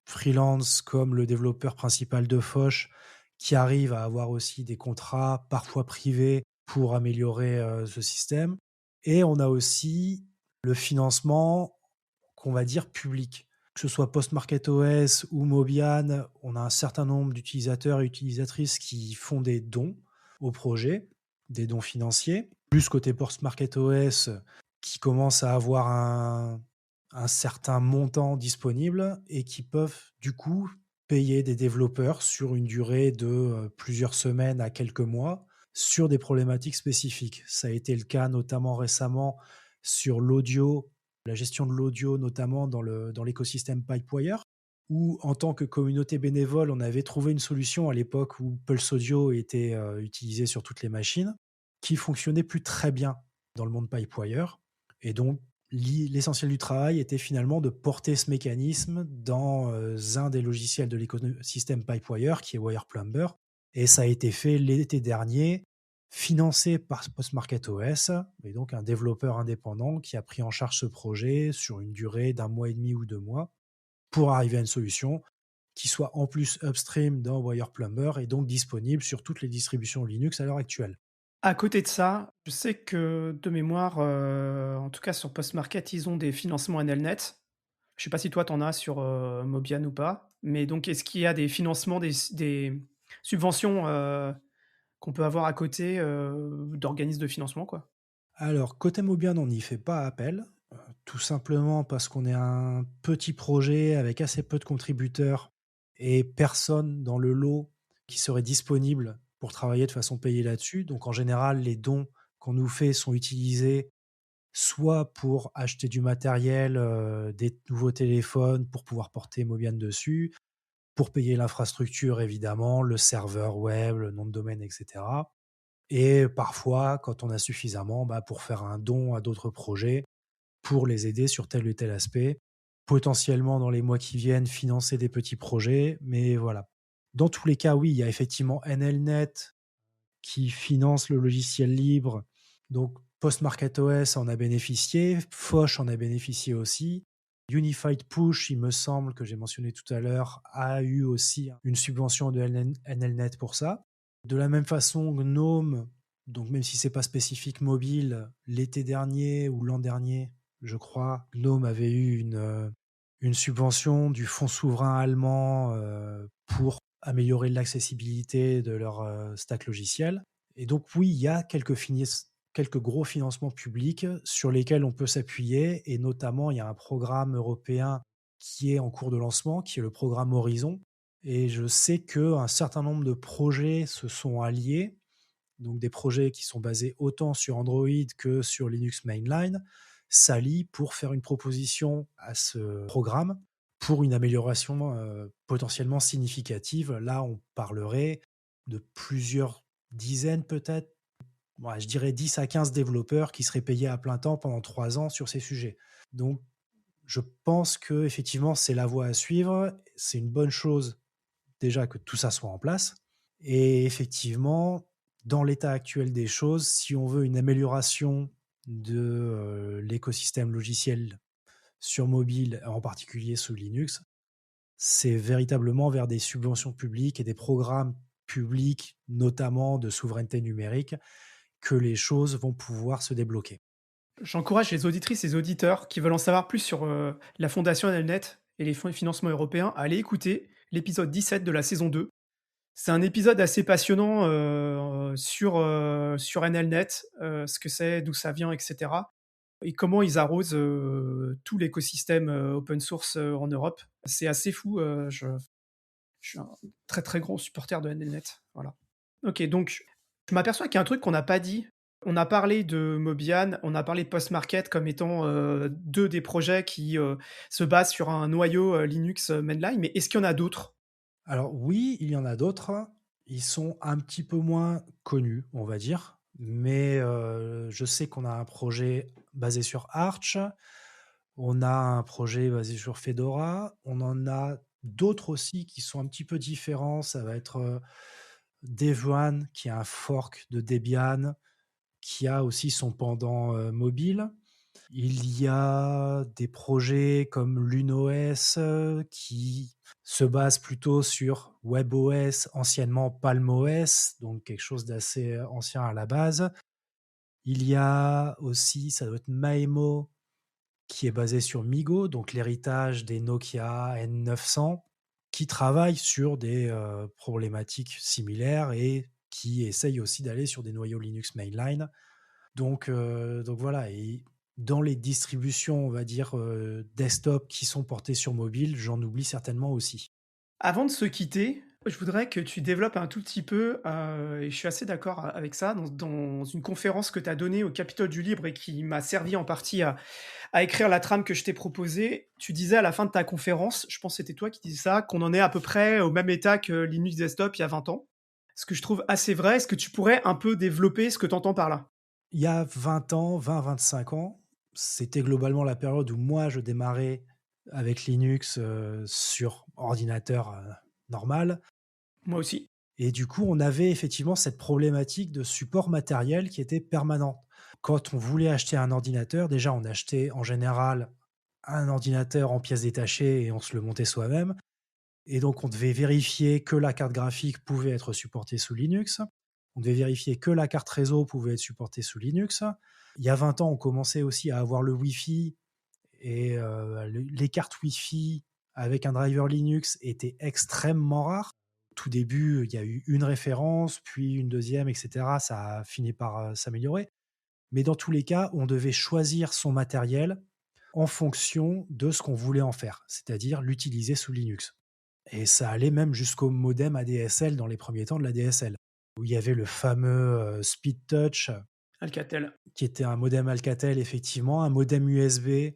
freelance comme le développeur principal de Foch qui arrivent à avoir aussi des contrats, parfois privés, pour améliorer, ce système. Et on a aussi le financement qu'on va dire public. Que ce soit PostmarketOS ou Mobian, on a un certain nombre d'utilisateurs et utilisatrices qui font des dons au projet, des dons financiers. Plus côté PostmarketOS qui commence à avoir un certain montant disponible et qui peuvent du coup payer des développeurs sur une durée de plusieurs semaines à quelques mois sur des problématiques spécifiques. Ça a été le cas notamment récemment sur l'audio, la gestion de l'audio notamment dans l'écosystème Pipewire, où en tant que communauté bénévole, on avait trouvé une solution à l'époque où Pulse Audio était utilisé sur toutes les machines, qui fonctionnait plus très bien dans le monde Pipewire. Et donc, l'essentiel du travail était finalement de porter ce mécanisme dans un des logiciels de l'écosystème Pipewire, qui est WirePlumber. Et ça a été fait l'été dernier, financé par PostmarketOS, et donc un développeur indépendant qui a pris en charge ce projet sur une durée d'un mois et demi ou 2 mois pour arriver à une solution qui soit en plus upstream dans WirePlumber et donc disponible sur toutes les distributions Linux à l'heure actuelle. À côté de ça, je sais que de mémoire, en tout cas sur Postmarket, ils ont des financements NLNet. Je sais pas si toi tu en as sur, Mobian ou pas, mais donc est-ce qu'il y a des financements, des subventions, qu'on peut avoir à côté, d'organismes de financement, quoi? Alors, côté Mobian, on n'y fait pas appel, tout simplement parce qu'on est un petit projet avec assez peu de contributeurs et personne dans le lot qui serait disponible pour travailler de façon payée là-dessus. Donc, en général, les dons qu'on nous fait sont utilisés soit pour acheter du matériel, des nouveaux téléphones pour pouvoir porter Mobian dessus, pour payer l'infrastructure évidemment, le serveur web, le nom de domaine, et cetera. Et parfois, quand on a suffisamment, bah, pour faire un don à d'autres projets, pour les aider sur tel ou tel aspect. Potentiellement, dans les mois qui viennent, financer des petits projets, mais voilà. Dans tous les cas, oui, il y a effectivement NLNet qui finance le logiciel libre, donc PostmarketOS en a bénéficié, Foch en a bénéficié aussi. Unified Push, il me semble que j'ai mentionné tout à l'heure, a eu aussi une subvention de NLNet pour ça. De la même façon, GNOME, donc même si c'est pas spécifique mobile, l'été dernier ou l'an dernier, je crois, GNOME avait eu une subvention du fonds souverain allemand pour améliorer l'accessibilité de leur stack logiciel. Et donc oui, il y a quelques gros financements publics sur lesquels on peut s'appuyer, et notamment il y a un programme européen qui est en cours de lancement, qui est le programme Horizon. Et je sais qu'un certain nombre de projets se sont alliés, donc des projets qui sont basés autant sur Android que sur Linux Mainline, s'allient pour faire une proposition à ce programme pour une amélioration potentiellement significative. Là, on parlerait de plusieurs dizaines peut-être, ouais, je dirais 10 à 15 développeurs qui seraient payés à plein temps pendant 3 ans sur ces sujets. Donc, je pense que effectivement, c'est la voie à suivre. C'est une bonne chose déjà que tout ça soit en place. Et effectivement, dans l'état actuel des choses, si on veut une amélioration de l'écosystème logiciel sur mobile, en particulier sous Linux, c'est véritablement vers des subventions publiques et des programmes publics, notamment de souveraineté numérique, que les choses vont pouvoir se débloquer. J'encourage les auditrices et les auditeurs qui veulent en savoir plus sur, la fondation NLNet et les fonds de financement européens à aller écouter l'épisode 17 de la saison 2. C'est un épisode assez passionnant, sur NLNet, ce que c'est, d'où ça vient et cetera, et comment ils arrosent, tout l'écosystème, open source, en Europe. C'est assez fou, je suis un très, très grand supporter de NLNet, voilà. OK, donc je m'aperçois qu'il y a un truc qu'on n'a pas dit. On a parlé de Mobian, on a parlé de Postmarket comme étant, 2 des projets qui, se basent sur un noyau, Linux, mainline, mais est-ce qu'il y en a d'autres? Alors oui, il y en a d'autres. Ils sont un petit peu moins connus, on va dire. Mais je sais qu'on a un projet basé sur Arch, on a un projet basé sur Fedora, on en a d'autres aussi qui sont un petit peu différents. Ça va être Devuan, qui est un fork de Debian, qui a aussi son pendant mobile. Il y a des projets comme LunoS, qui se basent plutôt sur WebOS, anciennement PalmOS, donc quelque chose d'assez, ancien à la base. Il y a aussi, ça doit être Maemo, qui est basé sur MeeGo, donc l'héritage des Nokia N900, qui travaille sur des, problématiques similaires et qui essaye aussi d'aller sur des noyaux Linux mainline. Donc voilà, et dans les distributions, on va dire, desktop qui sont portées sur mobile, j'en oublie certainement aussi. Avant de se quitter, je voudrais que tu développes un tout petit peu, et je suis assez d'accord avec ça, dans une conférence que tu as donnée au Capitole du Libre et qui m'a servi en partie à écrire la trame que je t'ai proposée. Tu disais à la fin de ta conférence, je pense que c'était toi qui disais ça, qu'on en est à peu près au même état que Linux Desktop il y a 20 ans. Ce que je trouve assez vrai. Est-ce que tu pourrais un peu développer ce que tu entends par là? Il y a 20 ans, 20-25 ans, c'était globalement la période où moi je démarrais avec Linux, sur ordinateur, normal, Moi aussi. et du coup, on avait effectivement cette problématique de support matériel qui était permanente. Quand on voulait acheter un ordinateur, déjà on achetait en général un ordinateur en pièces détachées et on se le montait soi-même. Et donc, on devait vérifier que la carte graphique pouvait être supportée sous Linux. On devait vérifier que la carte réseau pouvait être supportée sous Linux. Il y a 20 ans, on commençait aussi à avoir le Wi-Fi et les cartes Wi-Fi avec un driver Linux étaient extrêmement rares. Au tout début, il y a eu une référence, puis une deuxième, etc. Ça a fini par s'améliorer. Mais dans tous les cas, on devait choisir son matériel en fonction de ce qu'on voulait en faire, c'est-à-dire l'utiliser sous Linux. Et ça allait même jusqu'au modem ADSL dans les premiers temps de la DSL, où il y avait le fameux, Speed Touch, Alcatel. qui était un modem Alcatel effectivement, un modem USB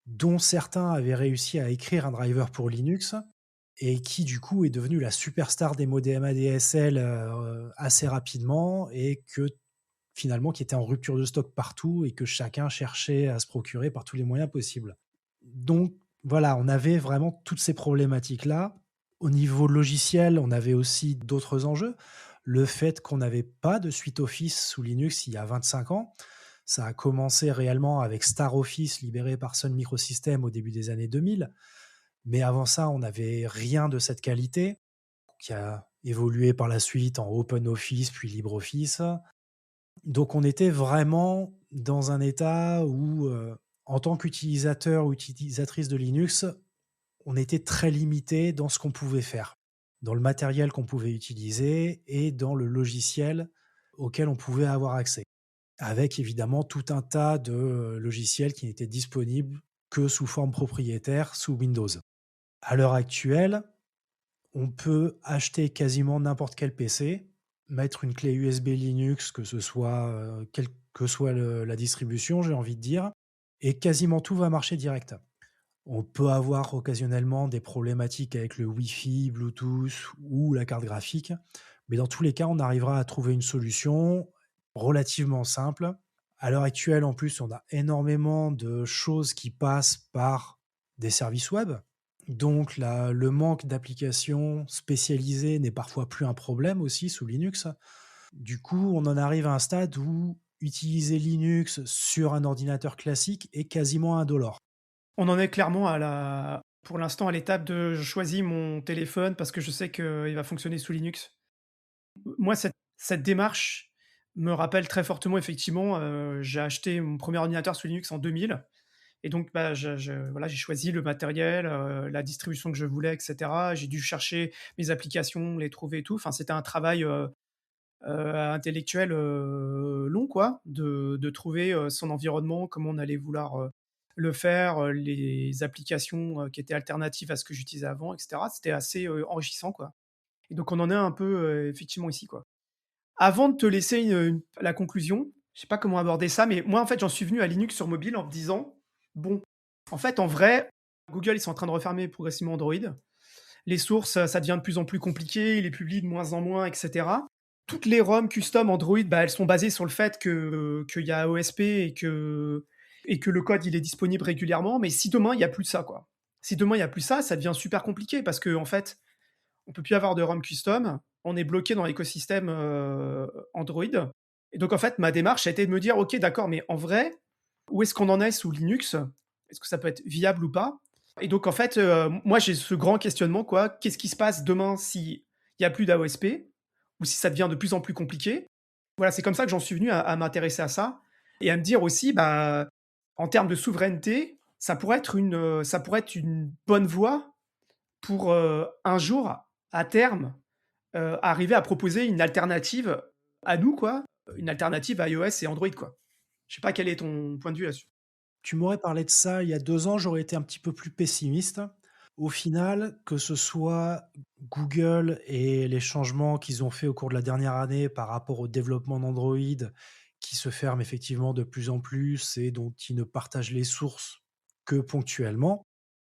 dont certains avaient réussi à écrire un driver pour Linux et qui du coup est devenu la superstar des modems ADSL, assez rapidement, et que finalement qui était en rupture de stock partout et que chacun cherchait à se procurer par tous les moyens possibles. Donc voilà, on avait vraiment toutes ces problématiques-là. Au niveau logiciel, on avait aussi d'autres enjeux. Le fait qu'on n'avait pas de suite Office sous Linux il y a 25 ans, ça a commencé réellement avec Star Office libéré par Sun Microsystems au début des années 2000. Mais avant ça, on n'avait rien de cette qualité, qui a évolué par la suite en OpenOffice puis LibreOffice. Donc on était vraiment dans un état où, en tant qu'utilisateur ou utilisatrice de Linux, on était très limité dans ce qu'on pouvait faire, dans le matériel qu'on pouvait utiliser et dans le logiciel auquel on pouvait avoir accès. Avec évidemment tout un tas de, logiciels qui n'étaient disponibles que sous forme propriétaire sous Windows. À l'heure actuelle, on peut acheter quasiment n'importe quel PC, mettre une clé USB Linux, que ce soit, quelle que soit la distribution, j'ai envie de dire, et quasiment tout va marcher direct. On peut avoir occasionnellement des problématiques avec le Wi-Fi, Bluetooth ou la carte graphique, mais dans tous les cas, on arrivera à trouver une solution relativement simple. À l'heure actuelle, en plus, on a énormément de choses qui passent par des services web. Donc le manque d'applications spécialisées n'est parfois plus un problème aussi sous Linux. Du coup, on en arrive à un stade où utiliser Linux sur un ordinateur classique est quasiment indolore. On en est clairement pour l'instant à l'étape de je choisis mon téléphone parce que je sais qu'il va fonctionner sous Linux. Moi, cette démarche me rappelle très fortement effectivement, j'ai acheté mon premier ordinateur sous Linux en 2000 et donc bah, voilà, j'ai choisi le matériel, la distribution que je voulais et cetera. J'ai dû chercher mes applications, les trouver et tout. Enfin, c'était un travail, intellectuel, long quoi, de trouver, son environnement, comment on allait vouloir, le faire, les applications, qui étaient alternatives à ce que j'utilisais avant et cetera. C'était assez, enrichissant quoi et donc on en est un peu, effectivement ici quoi. Avant de te laisser la conclusion, je sais pas comment aborder ça, mais moi, en fait, j'en suis venu à Linux sur mobile en me disant: «Bon, en fait, en vrai, Google, ils sont en train de refermer progressivement Android. Les sources, ça devient de plus en plus compliqué, ils les publient de moins en moins et cetera. Toutes les ROM custom Android, bah, elles sont basées sur le fait qu'il y a OSP et que le code, il est disponible régulièrement. Mais si demain, il y a plus de ça, quoi. Si demain, il y a plus ça devient super compliqué parce qu'en fait, on peut plus avoir de ROM custom. On est bloqué dans l'écosystème Android. Et donc, en fait, ma démarche a été de me dire, OK, d'accord, mais en vrai, où est-ce qu'on en est sous Linux? Est-ce que ça peut être viable ou pas? Et donc en fait, moi j'ai ce grand questionnement quoi. Qu'est-ce qui se passe demain s'il y a plus d'AOSP ou si ça devient de plus en plus compliqué? Voilà, c'est comme ça que j'en suis venu à m'intéresser à ça et à me dire aussi, bah, en termes de souveraineté, ça pourrait être une bonne voie pour, un jour, à terme, arriver à proposer une alternative à nous quoi, une alternative à iOS et Android quoi. Je sais pas quel est ton point de vue là-dessus? Tu m'aurais parlé de ça il y a 2 ans, j'aurais été un petit peu plus pessimiste. Au final, que ce soit Google et les changements qu'ils ont fait au cours de la dernière année par rapport au développement d'Android, qui se ferme effectivement de plus en plus et dont ils ne partagent les sources que ponctuellement,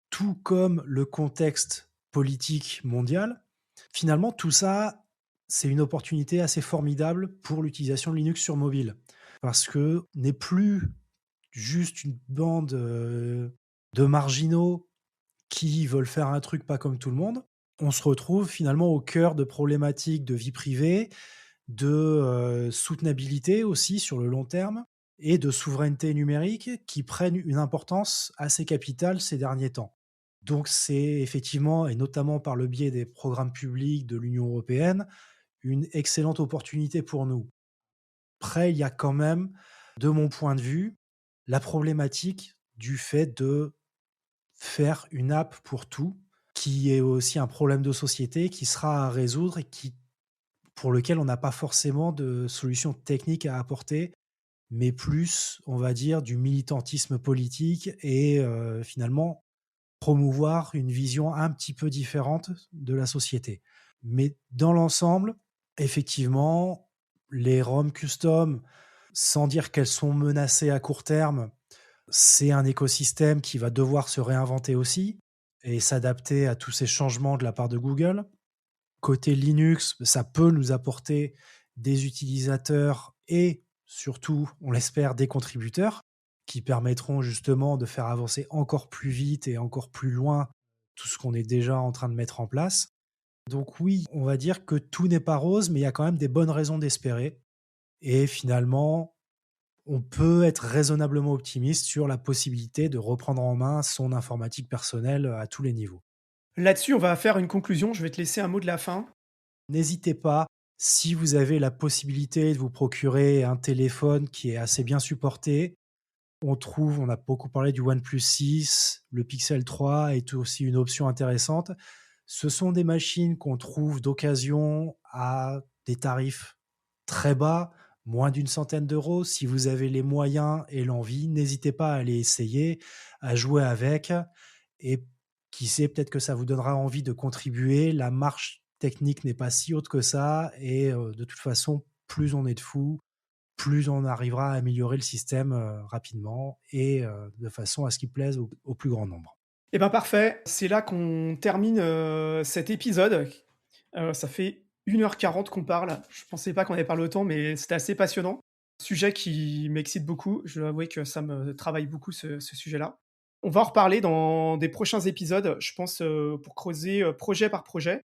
tout comme le contexte politique mondial, finalement tout ça, c'est une opportunité assez formidable pour l'utilisation de Linux sur mobile. Parce que n'est plus juste une bande, de marginaux qui veulent faire un truc pas comme tout le monde. On se retrouve finalement au cœur de problématiques de vie privée, de, soutenabilité aussi sur le long terme et de souveraineté numérique qui prennent une importance assez capitale ces derniers temps. Donc c'est effectivement et notamment par le biais des programmes publics de l'Union européenne, une excellente opportunité pour nous. Après, il y a quand même, de mon point de vue, la problématique du fait de faire une app pour tout, qui est aussi un problème de société qui sera à résoudre et pour lequel on n'a pas forcément de solution technique à apporter, mais plus, on va dire, du militantisme politique et finalement promouvoir une vision un petit peu différente de la société. Mais dans l'ensemble, effectivement, les ROM custom, sans dire qu'elles sont menacées à court terme, c'est un écosystème qui va devoir se réinventer aussi et s'adapter à tous ces changements de la part de Google. Côté Linux, ça peut nous apporter des utilisateurs et surtout, on l'espère, des contributeurs qui permettront justement de faire avancer encore plus vite et encore plus loin tout ce qu'on est déjà en train de mettre en place. Donc oui, on va dire que tout n'est pas rose, mais il y a quand même des bonnes raisons d'espérer. Et finalement, on peut être raisonnablement optimiste sur la possibilité de reprendre en main son informatique personnelle à tous les niveaux. Là-dessus, on va faire une conclusion. Je vais te laisser un mot de la fin. N'hésitez pas, si vous avez la possibilité de vous procurer un téléphone qui est assez bien supporté, on a beaucoup parlé du OnePlus 6, le Pixel 3 est aussi une option intéressante. Ce sont des machines qu'on trouve d'occasion à des tarifs très bas, moins d'une centaine d'euros. Si vous avez les moyens et l'envie, n'hésitez pas à aller essayer, à jouer avec et qui sait, peut-être que ça vous donnera envie de contribuer. La marche technique n'est pas si haute que ça et de toute façon, plus on est de fous, plus on arrivera à améliorer le système, rapidement et de façon à ce qu'il plaise au plus grand nombre. Eh ben parfait, c'est là qu'on termine cet épisode. Ça fait 1h40 qu'on parle. Je pensais pas qu'on allait parler autant, mais c'était assez passionnant. Sujet qui m'excite beaucoup. Je dois avouer que ça me travaille beaucoup ce sujet-là. On va en reparler dans des prochains épisodes, je pense, pour creuser projet par projet.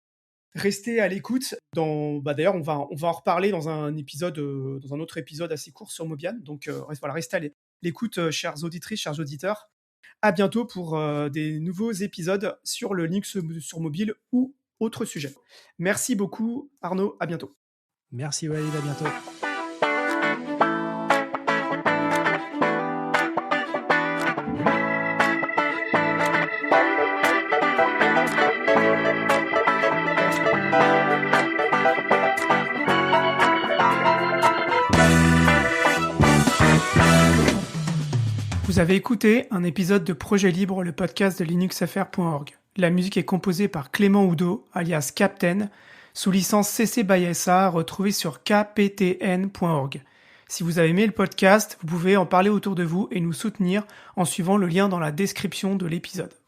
Restez à l'écoute. D'ailleurs, on va en reparler dans un épisode, dans un autre épisode assez court sur Mobian. Donc voilà, restez à l'écoute, chères auditrices, chers auditeurs. À bientôt pour des nouveaux épisodes sur le Linux sur mobile ou autre sujet. Merci beaucoup, Arnaud. À bientôt. Merci Walid, à bientôt. Vous avez écouté un épisode de Projet Libre, le podcast de linuxfr.org. La musique est composée par Clément Oudot, alias Captain, sous licence CC by SA, retrouvée sur kptn.org. Si vous avez aimé le podcast, vous pouvez en parler autour de vous et nous soutenir en suivant le lien dans la description de l'épisode.